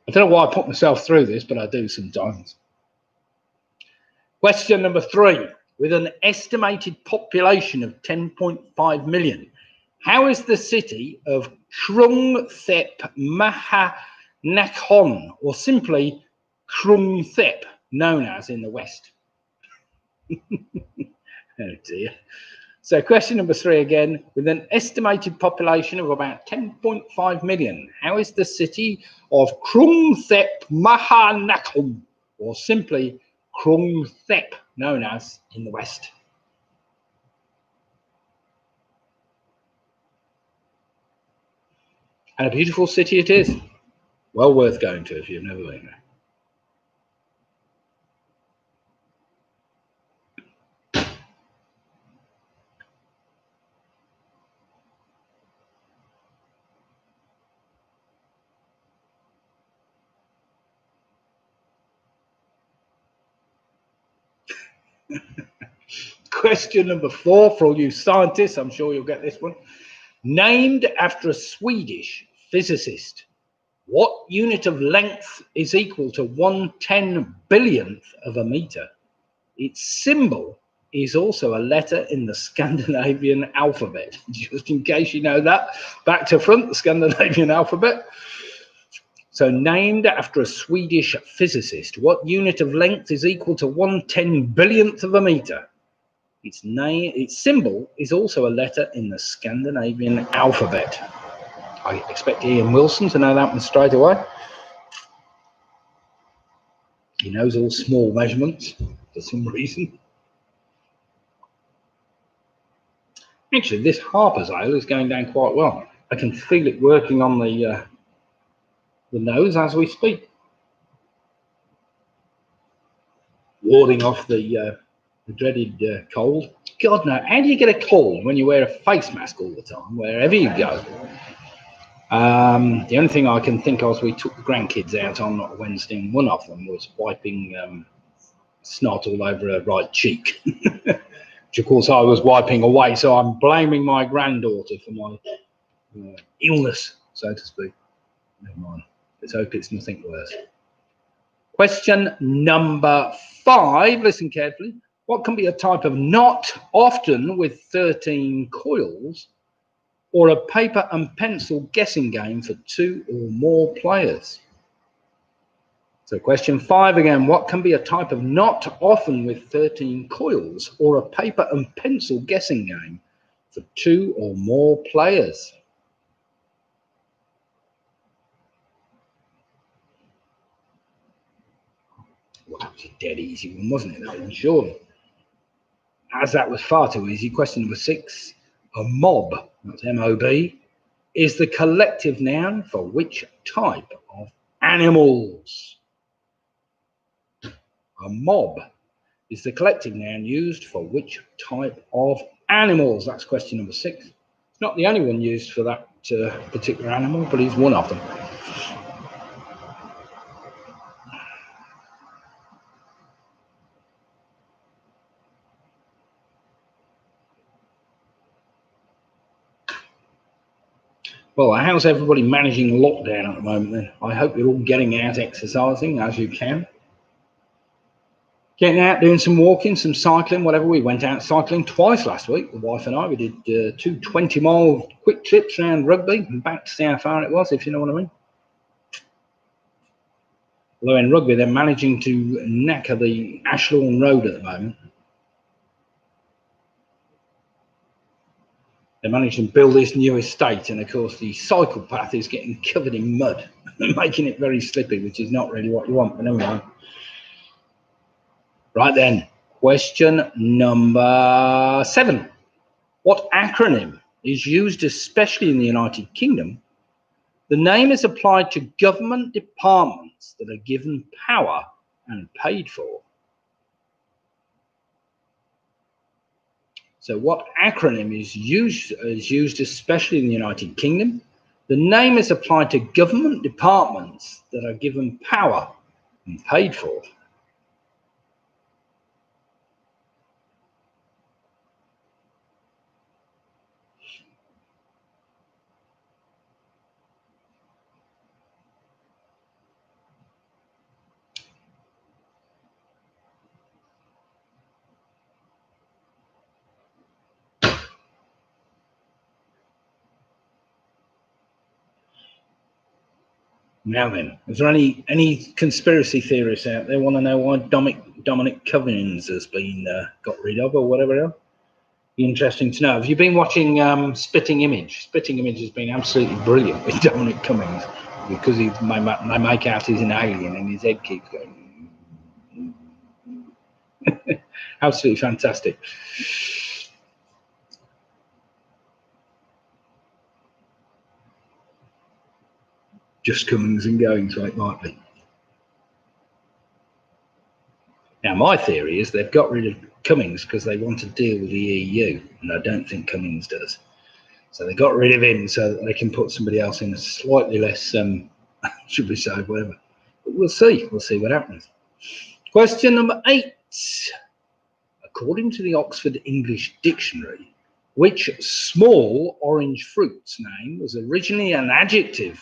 I don't know why I put myself through this, but I do sometimes. Question number 3. With an estimated population of 10.5 million, how is the city of Krung Thep Mahanakhon, or simply Krung known as in the West? Oh dear. So question number 3 again, with an estimated population of about 10.5 million, how is the city of Krungthep Mahanakhum, or simply Krungthep, known as in the West? And a beautiful city it is. Well worth going to if you've never been there. Question number 4 for all you scientists, I'm sure you'll get this one. Named after a Swedish physicist, what unit of length is equal to 1/10 billionth of a meter? Its symbol is also a letter in the Scandinavian alphabet. Just in case you know that, back to front, the Scandinavian alphabet. So named after a Swedish physicist, what unit of length is equal to 1/10 billionth of a meter? Its symbol is also a letter in the Scandinavian alphabet. I expect Ian Wilson to know that one straight away. He knows all small measurements for some reason. Actually, this Harper's ale is going down quite well. I can feel it working on the nose as we speak, warding off the dreaded cold. God, no, how do you get a cold when you wear a face mask all the time, wherever you go? The only thing I can think of is we took the grandkids out on Wednesday, and one of them was wiping snot all over her right cheek, which of course I was wiping away, so I'm blaming my granddaughter for my illness, so to speak. Never mind. Let's hope it's nothing worse. Question number 5, listen carefully. What can be a type of knot, often with 13 coils, or a paper and pencil guessing game for 2 or more players? So question 5 again, what can be a type of knot, often with 13 coils, or a paper and pencil guessing game for 2 or more players? Well, that was a dead easy one, wasn't it? That one, surely. As that was far too easy, question number 6. A mob, that's M-O-B, is the collective noun for which type of animals? A mob is the collective noun used for which type of animals? That's question number 6. It's not the only one used for that particular animal, but it's one of them. Well, how's everybody managing lockdown at the moment then? I hope you're all getting out exercising as you can. Getting out, doing some walking, some cycling, whatever. We went out cycling twice last week, the wife and I. We did 2 20-mile quick trips around Rugby and back to see how far it was, if you know what I mean. Although in Rugby, they're managing to knacker the Ashlawn Road at the moment. They managed to build this new estate, and of course the cycle path is getting covered in mud, making it very slippy, which is not really what you want, but never mind. Right then, question number 7. What acronym is used especially in the United Kingdom? The name is applied to government departments that are given power and paid for. So what acronym is used especially in the United Kingdom? The name is applied to government departments that are given power and paid for. Now then, is there any conspiracy theorists out there want to know why Dominic Cummings has been got rid of or whatever else? Interesting to know. Have you been watching Spitting Image? Spitting Image has been absolutely brilliant with Dominic Cummings because they make out he's an alien and his head keeps going. Absolutely fantastic. Just comings and goings, so it might be. Now, my theory is they've got rid of Cummings because they want to deal with the EU, and I don't think Cummings does. So they got rid of him so that they can put somebody else in a slightly less, should we say, whatever. But we'll see. We'll see what happens. Question number 8. According to the Oxford English Dictionary, which small orange fruit's name was originally an adjective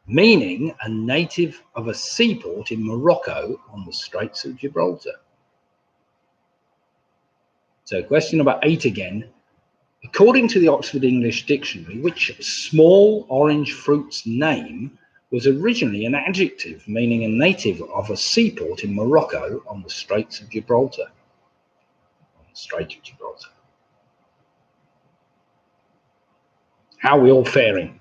meaning a native of a seaport in Morocco on the Straits of Gibraltar? So question number 8 again. According to the Oxford English Dictionary, which small orange fruit's name was originally an adjective meaning a native of a seaport in Morocco on the Straits of Gibraltar? On the Strait of Gibraltar. How are we all faring?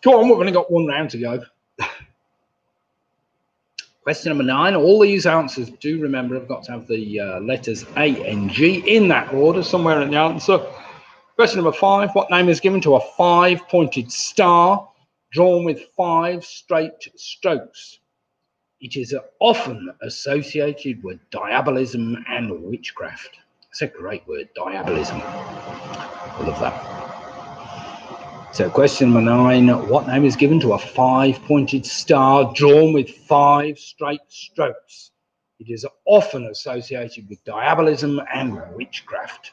Go on, we've only got one round to go. Question number 9. All these answers, do remember, have got to have the letters A and G in that order, somewhere in the answer. Question number 5. What name is given to a 5-pointed star drawn with 5 straight strokes? It is often associated with diabolism and witchcraft. It's a great word, diabolism. I love that. So question number 9, what name is given to a 5-pointed star drawn with 5 straight strokes? It is often associated with diabolism and witchcraft.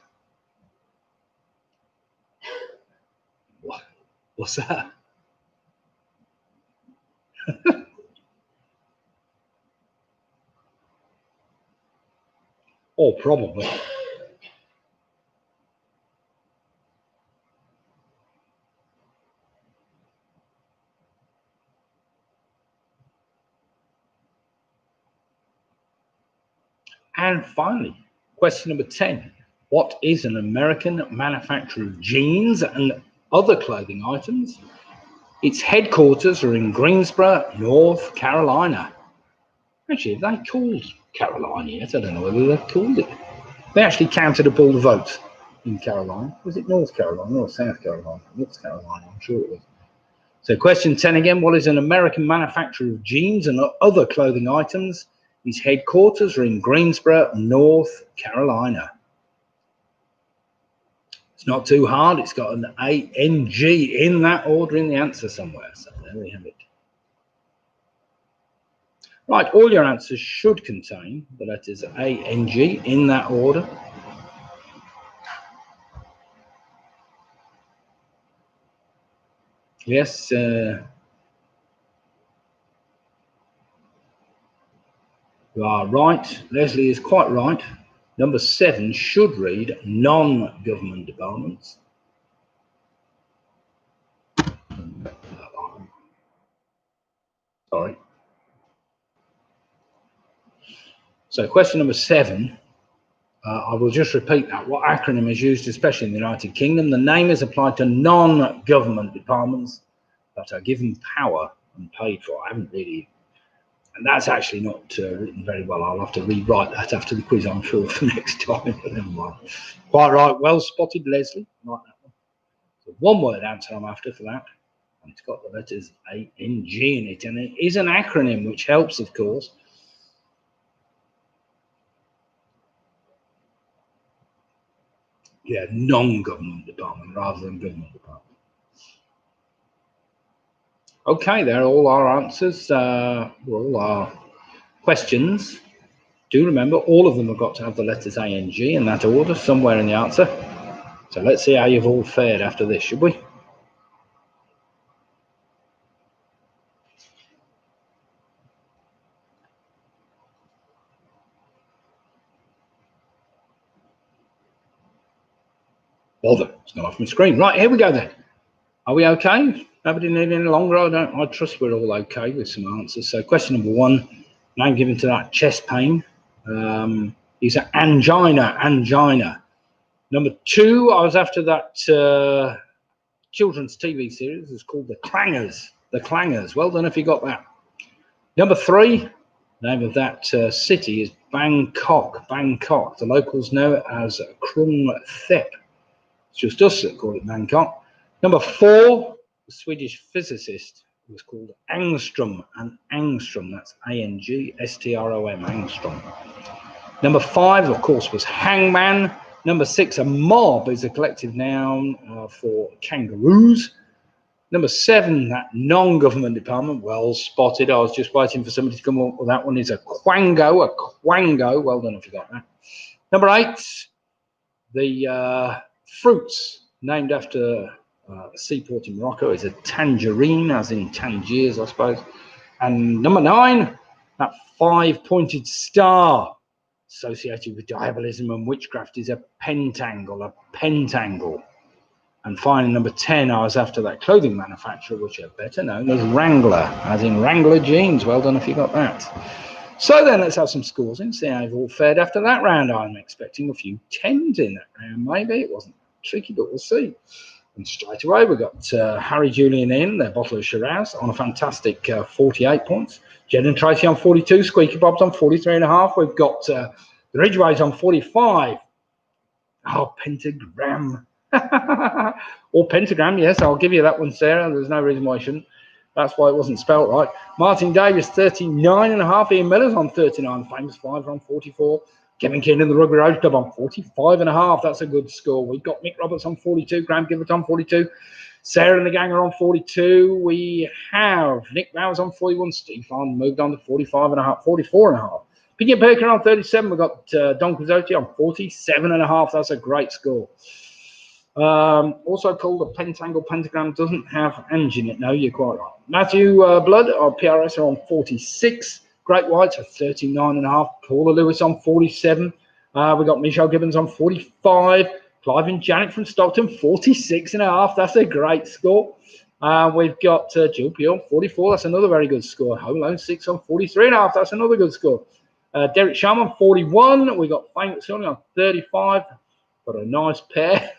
What's that? Oh, probably. And finally, question number 10. What is an American manufacturer of jeans and other clothing items? Its headquarters are in Greensboro, North Carolina. Actually, they called Carolina yet? I don't know whether they've called it. They actually counted up all the votes in Carolina. Was it North Carolina or South Carolina? North Carolina, I'm sure it was. So question 10 again. What is an American manufacturer of jeans and other clothing items? Its headquarters are in Greensboro, North Carolina. It's not too hard. It's got an A-N-G in that order in the answer somewhere. So there we have it. Right, all your answers should contain the letters A-N-G in that order. Yes, you are right. Leslie is quite right. Number 7 should read non-government departments. Sorry. So question number 7, I will just repeat that. What acronym is used, especially in the United Kingdom? The name is applied to non-government departments that are given power and paid for. I haven't really, and that's actually not written very well. I'll have to rewrite that after the quiz, I'm sure, for next time. But never mind. Quite right. Well spotted, Leslie. Like that one. So one word answer I'm after for that. And it's got the letters A-N-G in it. And it is an acronym, which helps, of course. Yeah, non-government department rather than government department. Okay, there are all our answers, all our questions. Do remember, all of them have got to have the letters A and G in that order, somewhere in the answer. So let's see how you've all fared after this, should we? Bother, it's gone off my screen. Right, here we go then. Are we okay? Nobody need any longer? I trust we're all okay with some answers. So question number 1, name given to that chest pain is angina. Number 2, I was after that children's TV series. It's called The Clangers. The Clangers. Well done if you got that. Number 3, name of that city is Bangkok. Bangkok. The locals know it as Krung Thep. It's just us that call it Bangkok. Number 4, the Swedish physicist was called Angstrom, and Angstrom, that's A-N-G-S-T-R-O-M, Angstrom. Number 5, of course, was hangman. Number 6, a mob is a collective noun for kangaroos. Number 7, that non-government department, well spotted. I was just waiting for somebody to come up with that one, is a quango, Well done if you got that. Number 8, the fruits named after a seaport in Morocco is a tangerine, as in Tangiers, I suppose. And number 9, that 5-pointed star associated with diabolism and witchcraft is a pentangle, And finally, number 10, I was after that clothing manufacturer, which are better known as Wrangler, as in Wrangler jeans. Well done if you got that. So then let's have some scores in, see how you've all fared after that round. I'm expecting a few 10s in that round, maybe. It wasn't tricky, but we'll see. And straight away, we've got Harry Julian in, their bottle of Shiraz, on a fantastic 48 points. Jed and Tracy on 42, Squeaky Bob's on 43.5. We've got the Ridgeways on 45. Oh, Pentagram. Or Pentagram, yes, I'll give you that one, Sarah. There's no reason why I shouldn't. That's why it wasn't spelt right. Martin Davis, 39.5. Ian Miller's on 39. Famous Five on 44. Kevin King in the Rugby Road Club on 45.5. That's a good score. We've got Mick Roberts on 42. Graham Givett on 42. Sarah and the gang are on 42. We have Nick Bowers on 41. Steve Farn moved on to 45.5, 44.5. Pinion Perker on 37. We've got Don Quixote on 47.5. That's a great score. Also called the Pentangle Pentagram, doesn't have engine in it. No, you're quite right. Matthew Blood, our PRS, are on 46. Great Whites are 39.5. Paula Lewis on 47. We've got Michelle Gibbons on 45. Clive and Janet from Stockton, 46.5. That's a great score. We've got Jill P on 44. That's another very good score. Home Alone 6 on 43.5. That's another good score. Derek Sharman on 41. We've got Fane McSorley on 35. Got a nice pair.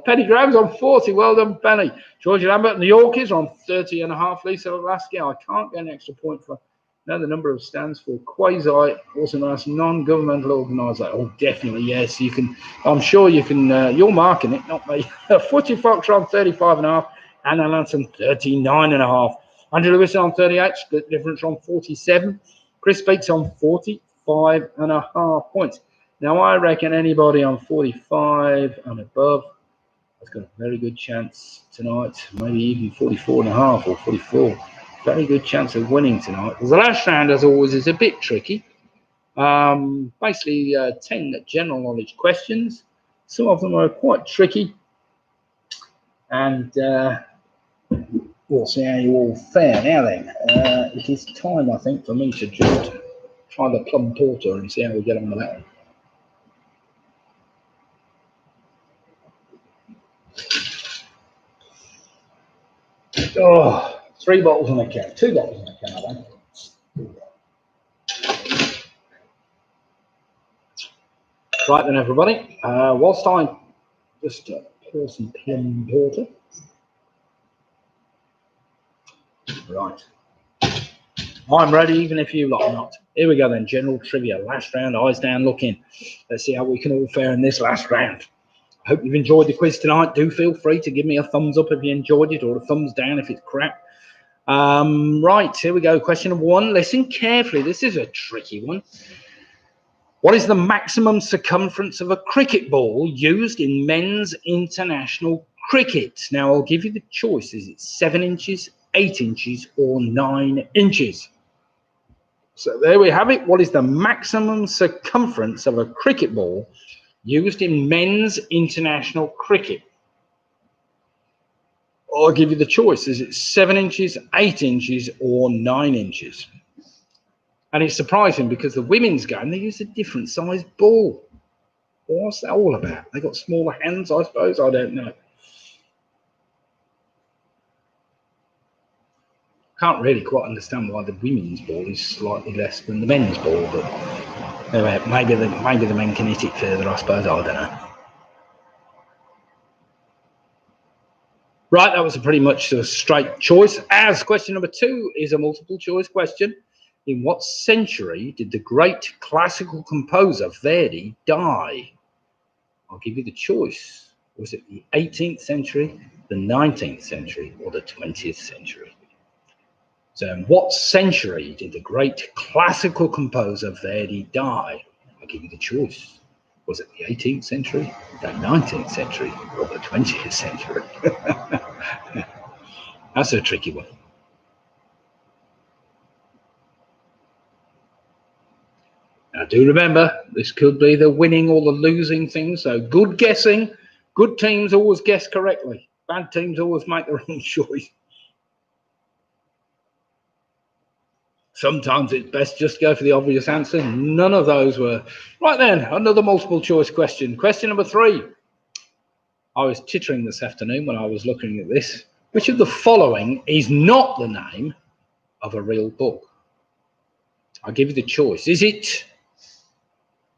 Penny Graham's on 40. Well done, Penny. Georgia Lambert and the Yorkies are on 30.5. Lisa Lasky, I can't get an extra point for the number of stands for Quasi, also known as non-governmental organisation. Oh, definitely, yes. You can. I'm sure you can. You're marking it, not me. Footy Fox are on 35.5. Anna Lanson 39.5. Andrew Lewis on 38. Split difference on 47. Chris Speaks on 45.5 points. Now, I reckon anybody on 45 and above has got a very good chance tonight, maybe even 44.5 or 44. Very good chance of winning tonight. Because the last round, as always, is a bit tricky. Basically, 10 general knowledge questions. Some of them are quite tricky. And we'll see how you all fare. Now then, it is time, I think, for me to just try the plum porter and see how we get on with that one. Oh, 3 bottles in a can. 2 bottles in a can, I think. Right then, everybody. Whilst I just pour some plum porter. Right. I'm ready, even if you lot are not. Here we go then. General trivia. Last round, eyes down, look in. Let's see how we can all fare in this last round. I hope you've enjoyed the quiz tonight. Do feel free to give me a thumbs up if you enjoyed it, or a thumbs down if it's crap. Right, here we go. Question number 1. Listen carefully. This is a tricky one. What is the maximum circumference of a cricket ball used in men's international cricket? Now, I'll give you the choice. Is it 7 inches, 8 inches, or 9 inches? So there we have it. What is the maximum circumference of a cricket ball used in men's international cricket? I'll give you the choice. Is it 7 inches, 8 inches, or 9 inches? And it's surprising because the women's game, they use a different size ball. What's that all about? They got smaller hands, I suppose. I don't know. Can't really quite understand why the women's ball is slightly less than the men's ball, but anyway, maybe the men can hit it further, I suppose. I don't know. Right, that was pretty much a straight choice. As question number 2 is a multiple choice question. In what century did the great classical composer Verdi die? I'll give you the choice. Was it the 18th century, the 19th century, or the 20th century? So in what century did the great classical composer Verdi die? I'll give you the choice. Was it the 18th century, the 19th century, or the 20th century? That's a tricky one. Now do remember, this could be the winning or the losing thing, so good guessing. Good teams always guess correctly. Bad teams always make the wrong choice. Sometimes it's best just go for the obvious answer. None of those were. Right then, another multiple choice question. Question number 3. I was tittering this afternoon when I was looking at this. Which of the following is not the name of a real book? I'll give you the choice. Is it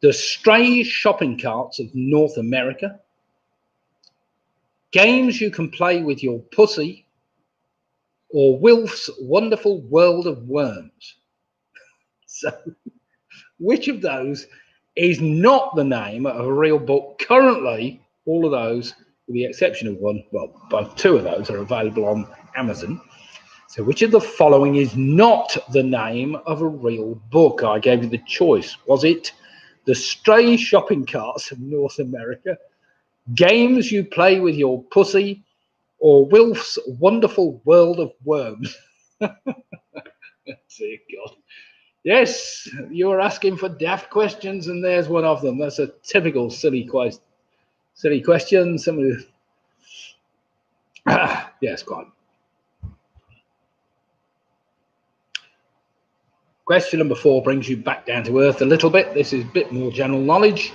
The Stray Shopping Carts of North America, Games You Can Play With Your Pussy, or Wilf's Wonderful World of Worms? So, which of those is not the name of a real book? Currently, all of those, with the exception of one, well, both 2 of those are available on Amazon. So which of the following is not the name of a real book? I gave you the choice. Was it The Stray Shopping Carts of North America, Games You Play With Your Pussy, or Wilf's Wonderful World of Worms? Dear God. Yes, you were asking for daft questions, and there's one of them. That's a typical silly question. Somebody, yes, quite. Question number 4 brings you back down to earth a little bit. This is a bit more general knowledge.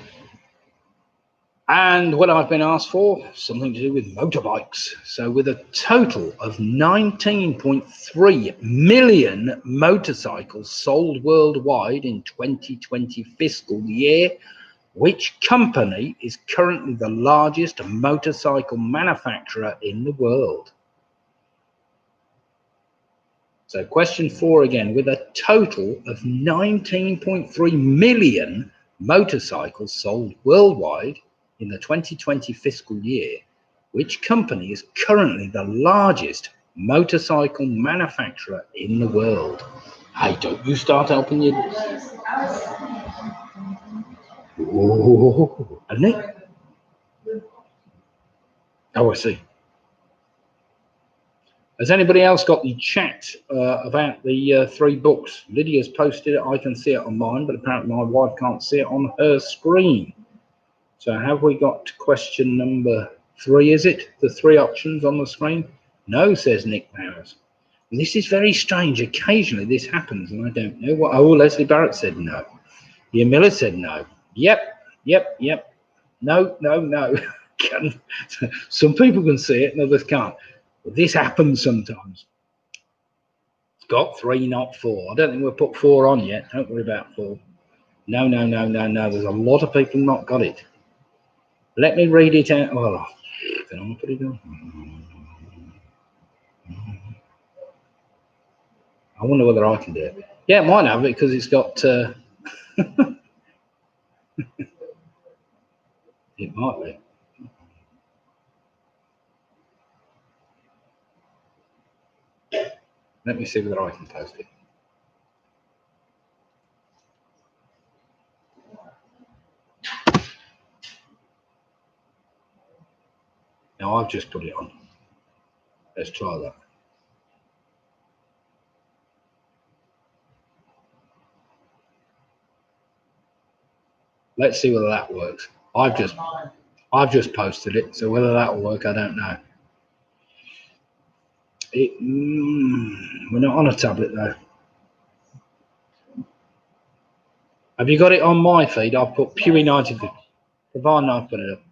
And what I've been asked for, something to do with motorbikes. So with a total of 19.3 million motorcycles sold worldwide in 2020 fiscal year, which company is currently the largest motorcycle manufacturer in the world? So question 4 again, with a total of 19.3 million motorcycles sold worldwide in the 2020 fiscal year, which company is currently the largest motorcycle manufacturer in the world? Hey, don't you start helping you. Oh, isn't it? Oh, I see. Has anybody else got the chat about the 3 books? Lydia's posted it. I can see it on mine, but apparently my wife can't see it on her screen. So have we got question number 3, is it? The 3 options on the screen? No, says Nick Powers. And this is very strange. Occasionally this happens, and I don't know what. Oh, Leslie Barrett said no. Ian Miller said no. Yep. No. Some people can see it and others can't. But this happens sometimes. It's got 3, not 4. I don't think we've put 4 on yet. Don't worry about 4. No. There's a lot of people not got it. Let me read it out. Oh, can I put it on? I wonder whether I can do it. Yeah, it might have it because it's got. It might be. Let me see whether I can post it. Now I've just put it on. Let's try that. Let's see whether that works. I've just posted it, so whether that will work, I don't know. We're not on a tablet though. Have you got it on my feed? I've put Pewee 95. Providing I've put it up.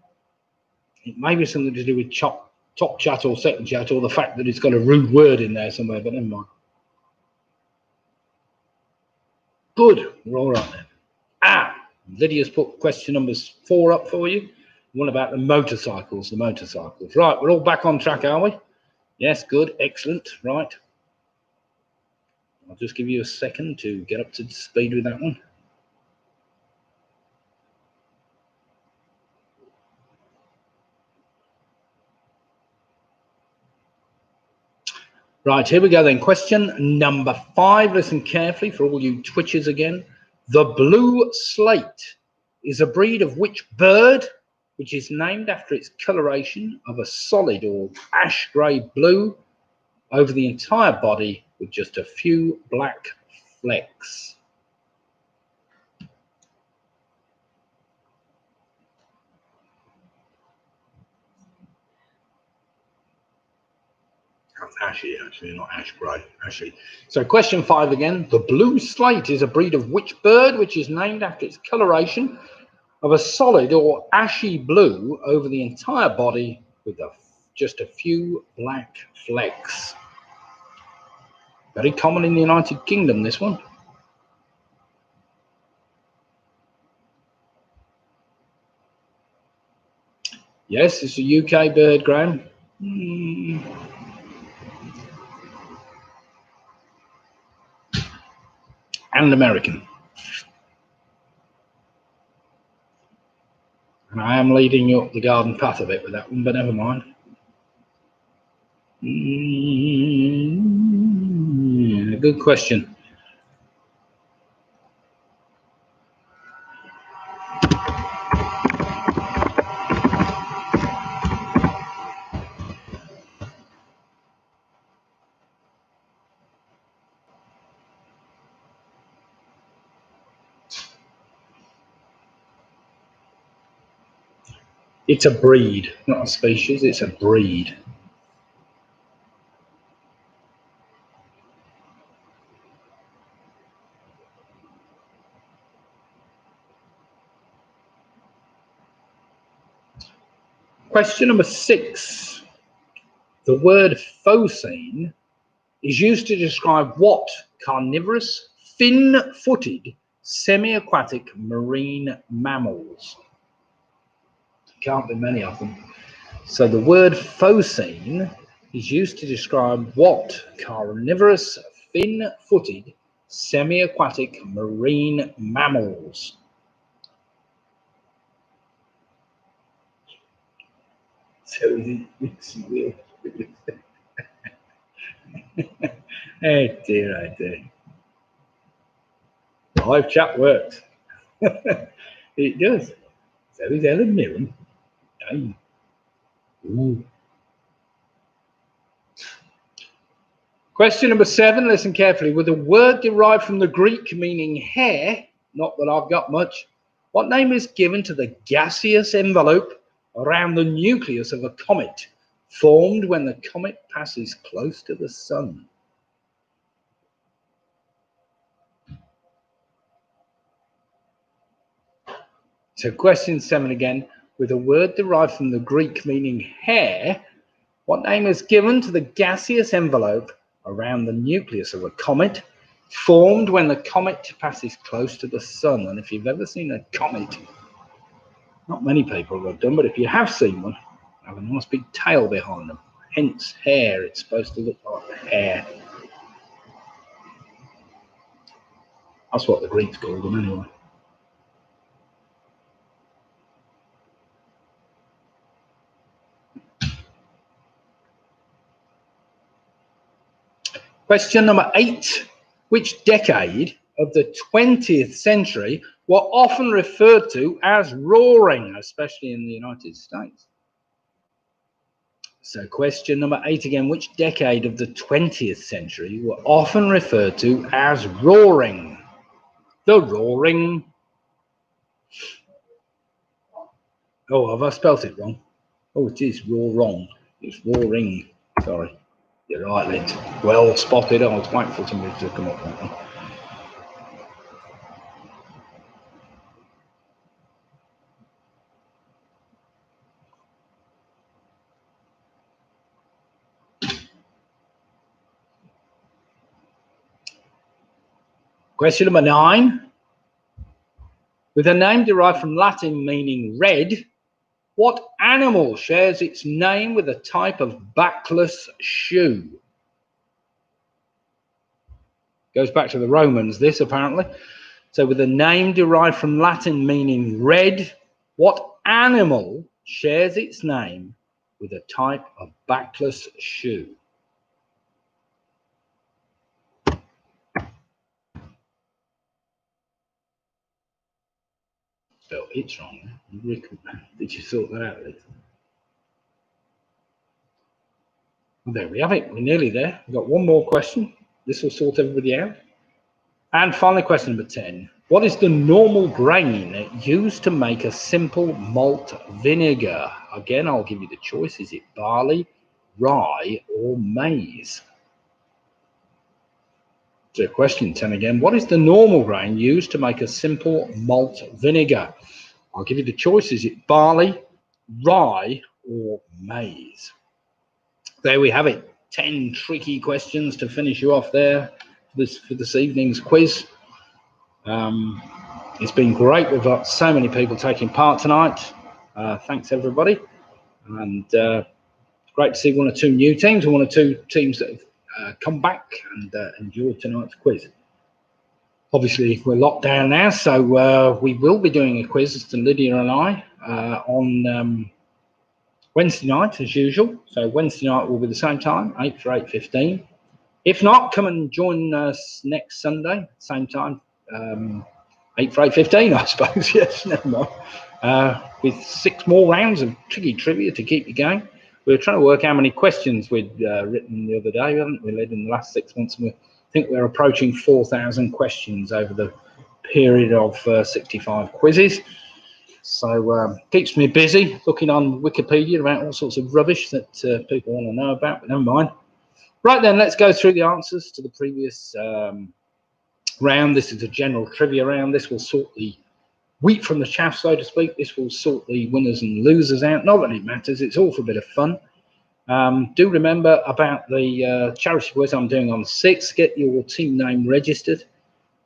It may be something to do with top chat or second chat, or the fact that it's got a rude word in there somewhere, but never mind. Good, we're all right then. Lydia's put question number 4 up for you. One about the motorcycles. Right, we're all back on track, are we? Yes, good, excellent, right. I'll just give you a second to get up to speed with that one. Right, here we go then. Question number 5. Listen carefully for all you twitchers again. The blue slate is a breed of which bird, which is named after its coloration of a solid or ash grey blue over the entire body with just a few black flecks? Ashy, actually, not ash grey, ashy. So question 5 again. The blue slate is a breed of which bird, which is named after its coloration of a solid or ashy blue over the entire body with just a few black flecks? Very common in the United Kingdom, this one. Yes, it's a UK bird, Graham. And American. And I am leading you up the garden path a bit with that one, but never mind. Good question. It's a breed, not a species, it's a breed. Question number 6. The word phocine is used to describe what carnivorous, fin-footed, semi-aquatic marine mammals? Can't be many of them. So the word phocine is used to describe what carnivorous, fin-footed, semi-aquatic marine mammals? So weird. Oh dear, oh dear. Live chat works. It does. So is Ellen Mirren. Hey. Ooh. Question number 7, listen carefully. With a word derived from the Greek meaning hair, not that I've got much, what name is given to the gaseous envelope around the nucleus of a comet formed when the comet passes close to the sun? So question 7 again. With a word derived from the Greek meaning hair, what name is given to the gaseous envelope around the nucleus of a comet formed when the comet passes close to the sun? And if you've ever seen a comet, not many people have done, but if you have seen one, they have a nice big tail behind them. Hence hair. It's supposed to look like hair. That's what the Greeks called them anyway. Question number 8. Which decade of the 20th century were often referred to as roaring, especially in the United States? So question number 8 again. Which decade of the 20th century were often referred to as roaring? The roaring. Oh, have I spelt it wrong? Oh, it is wrong. It's roaring. Sorry. You're right, Lint. Well spotted. I was waiting for somebody to come up with that one. Question number 9. With a name derived from Latin meaning red, What animal shares its name with a type of backless shoe? Goes back to the Romans, this apparently. So with a name derived from Latin meaning red, what animal shares its name with a type of backless shoe? Spelled it's wrong. Did you sort that out, Liz? Well, there we have it. We're nearly there. We've got one more question. This will sort everybody out. And finally, question number 10. What is the normal grain used to make a simple malt vinegar? Again, I'll give you the choice. Is it barley, rye, or maize? So question 10 again. What is the normal grain used to make a simple malt vinegar? I'll give you the choice. Is it barley, rye, or maize? There we have it. 10 tricky questions to finish you off there for this evening's quiz. It's been great. We've got so many people taking part tonight. Thanks, everybody. And great to see one or two new teams and one or two teams that have come back and enjoyed tonight's quiz. Obviously, we're locked down now, so we will be doing a quiz, to Lydia and I, on Wednesday night, as usual. So Wednesday night will be the same time, 8 for 8:15. If not, come and join us next Sunday, same time, 8 for 8:15, I suppose. Yes, never mind. With 6 more rounds of tricky trivia to keep you going. We were trying to work how many questions we'd written the other day, haven't we, Lyd, in the last 6 months? And I think we're approaching 4,000 questions over the period of 65 quizzes. So keeps me busy looking on Wikipedia about all sorts of rubbish that people want to know about, but never mind. Right then, let's go through the answers to the previous round. This is a general trivia round. This will sort the wheat from the chaff, so to speak. This will sort the winners and losers out. Not that it matters. It's all for a bit of fun. Do remember about the charity quiz I'm doing on the 6th. Get your team name registered.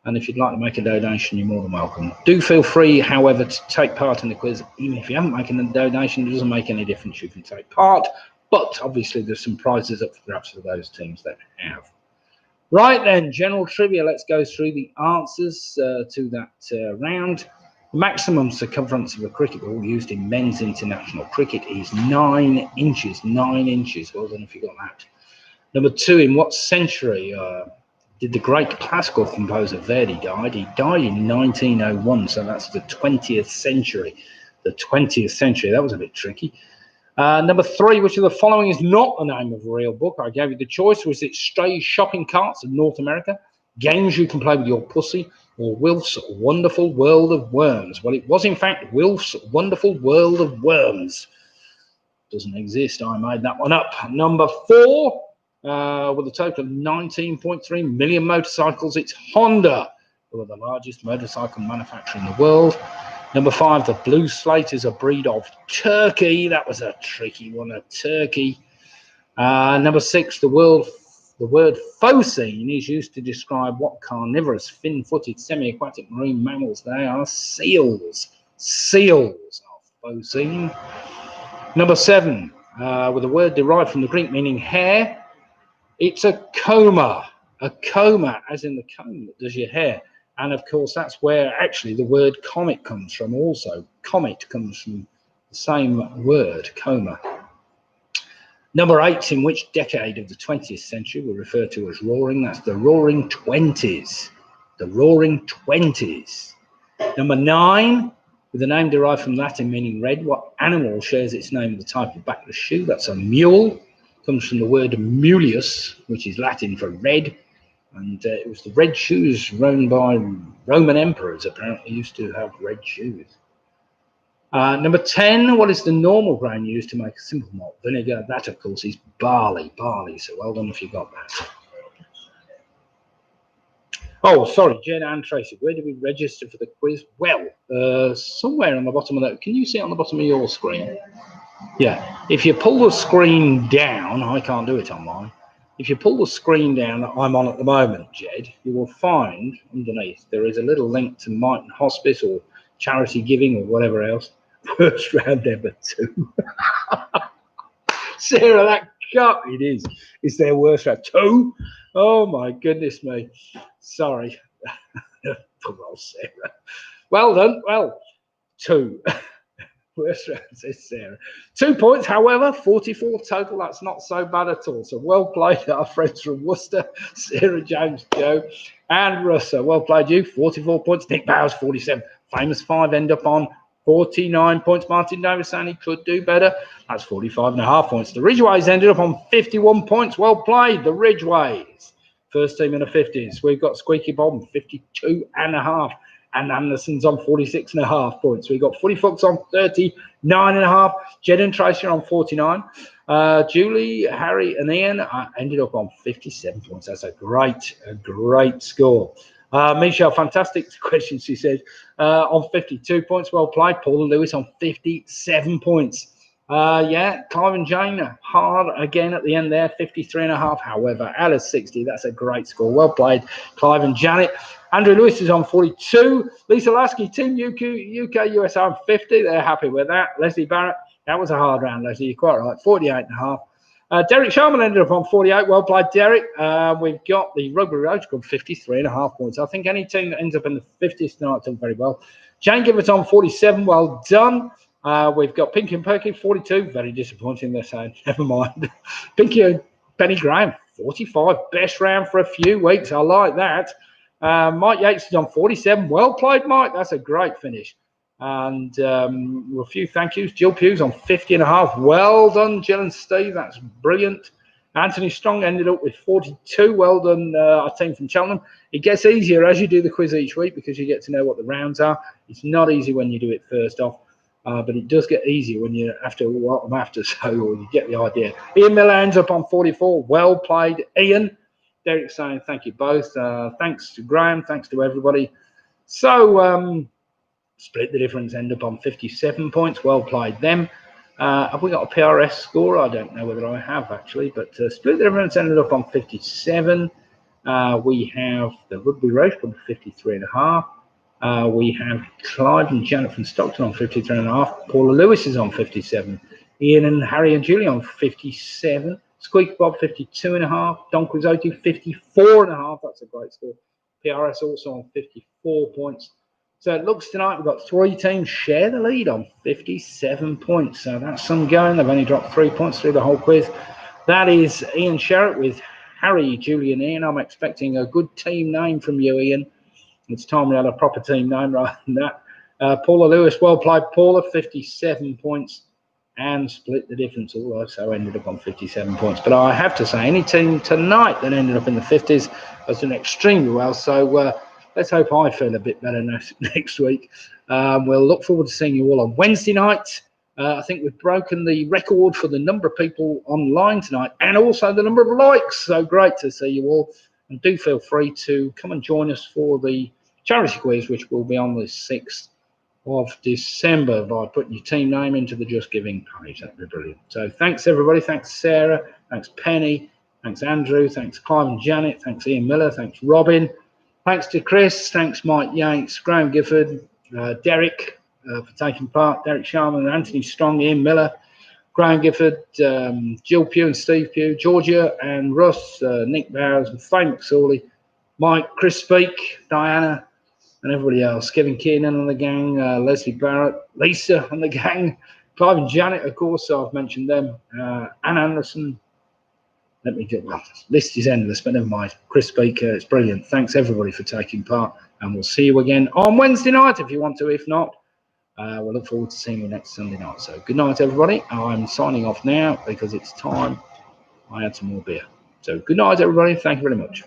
And if you'd like to make a donation, you're more than welcome. Do feel free, however, to take part in the quiz. Even if you haven't made a donation, it doesn't make any difference. You can take part. But obviously, there's some prizes up for grabs for those teams that have. Right then, general trivia. Let's go through the answers to that round. The maximum circumference of a cricket ball used in men's international cricket is 9 inches. 9 inches. Well done if you got that. Number 2, in what century did the great classical composer Verdi die? He died in 1901, so that's the 20th century. The 20th century. That was a bit tricky. Number 3, which of the following is not the name of a real book? I gave you the choice. Was it Stray Shopping Carts of North America, Games You Can Play With Your Pussy, or Wilf's Wonderful World of Worms? Well, it was, in fact, Wilf's Wonderful World of Worms. Doesn't exist. I made that one up. Number 4, with a total of 19.3 million motorcycles, it's Honda, who are the largest motorcycle manufacturer in the world. Number 5, the blue slate is a breed of turkey. That was a tricky one, a turkey. Number 6, the word phocine is used to describe what carnivorous, fin-footed, semi-aquatic marine mammals they are. Seals. Seals are phocine. Number 7, with a word derived from the Greek meaning hair, it's a coma. A coma, as in the comb that does your hair. And of course, that's where actually the word comet comes from also. Comet comes from the same word, coma. Number 8, in which decade of the 20th century we refer to as roaring? That's the roaring 20s. The roaring 20s. Number 9, with a name derived from Latin meaning red, what animal shares its name with the type of backless shoe? That's a mule. Comes from the word mulius, which is Latin for red. And it was the red shoes worn by Roman emperors, apparently used to have red shoes. Number 10, what is the normal grain used to make a simple malt vinegar? That, of course, is barley. Barley, so well done if you got that. Oh, sorry, Jen and Tracy, where do we register for the quiz? Well, somewhere on the bottom of that. Can you see it on the bottom of your screen? Yeah, if you pull the screen down, I can't do it on mine. If you pull the screen down that I'm on at the moment, Jed, you will find underneath there is a little link to Mighton Hospice or charity giving or whatever else. First round ever 2. Sarah, that cut it is. It's their worst round 2. Oh my goodness me. Sorry. Poor old Sarah. Well done. Well, 2. Worst round, says Sarah. 2 points, however, 44 total. That's not so bad at all. So well played, our friends from Worcester, Sarah, James, Joe, and Russell. Well played, you. 44 points. Nick Bowers, 47. Famous 5 end up on 49 points. Martin Davis saying he could do better. That's 45.5 points. The Ridgeways ended up on 51 points. Well played, the Ridgeways. First team in the 50s. We've got Squeaky Bob, 52.5. And Anderson's on 46.5 points. We've got Footy Fox on 39.5. Jed and Tracy are on 49. Julie, Harry, and Ian ended up on 57 points. That's a great score. Michelle, fantastic question, she said, on 52 points. Well played. Paul and Lewis on 57 points. Yeah, Clive and Jane hard again at the end there, 53.5. However, out of 60, that's a great score. Well played, Clive and Janet. Andrew Lewis is on 42. Lisa Lasky, Team UK USA on 50. They're happy with that. Leslie Barrett, that was a hard round, Leslie. You're quite right, 48.5. Derek Sharman ended up on 48. Well played, Derek. We've got the Rugby Roach Club, 53.5 points. I think any team that ends up in the 50s tonight done very well. Jane Givett on 47. Well done. We've got Pinky and Perky, 42. Very disappointing, they're saying. Never mind. Pinky and Benny Graham, 45. Best round for a few weeks. I like that. Mike Yates is on 47. Well played, Mike. That's a great finish. And a few thank yous. Jill Pughes on 50.5. Well done, Jill and Steve. That's brilliant. Anthony Strong ended up with 42. Well done, our team from Cheltenham. It gets easier as you do the quiz each week because you get to know what the rounds are. It's not easy when you do it first off. But it does get easier when you're after what I'm after, so you get the idea. Ian Miller ends up on 44. Well played, Ian. Derek saying thank you both. Thanks to Graham. Thanks to everybody. So split the difference, end up on 57 points. Well played them. Have we got a PRS score? I don't know whether I have actually, but split the difference ended up on 57. We have the Rugby Roach Club 53.5. We have Clive and Janet from Stockton on 53.5. Paula Lewis is on 57. Ian and Harry and Julie on 57. Squeak Bob 52.5. Don Quixote 54.5. That's a great score. PRS also on 54 points. So it looks tonight we've got 3 teams share the lead on 57 points. So that's some going. They've only dropped 3 points through the whole quiz. That is Ian Sherritt with Harry, Julie, and Ian. I'm expecting a good team name from you, Ian. It's time we had a proper team name rather than that. Paula Lewis, well played, Paula, 57 points and split the difference. Also ended up on 57 points. But I have to say, any team tonight that ended up in the 50s has done extremely well. So let's hope I feel a bit better next week. We'll look forward to seeing you all on Wednesday night. I think we've broken the record for the number of people online tonight and also the number of likes. So great to see you all. And do feel free to come and join us for the charity quiz, which will be on the 6th of December by putting your team name into the Just Giving page. That'd be brilliant. So thanks, everybody. Thanks, Sarah. Thanks, Penny. Thanks, Andrew. Thanks, Clive and Janet. Thanks, Ian Miller. Thanks, Robin. Thanks to Chris. Thanks, Mike Yates, Graham Gifford, Derek for taking part, Derek Sharman, Anthony Strong, Ian Miller, Graham Gifford, Jill Pugh and Steve Pugh, Georgia and Russ, Nick Bowers, and Frank McSorley, Mike, Chris Speak, Diana, and everybody else. Kevin Keenan and the gang, Leslie Barrett, Lisa and the gang, Clive and Janet, of course, so I've mentioned them, Anne Anderson. Let me get that. List is endless, but never mind. Chris Speaker, it's brilliant. Thanks, everybody, for taking part, and we'll see you again on Wednesday night if you want to. If not, we'll look forward to seeing you next Sunday night. So good night, everybody. I'm signing off now because it's time I had some more beer. So good night, everybody. Thank you very much.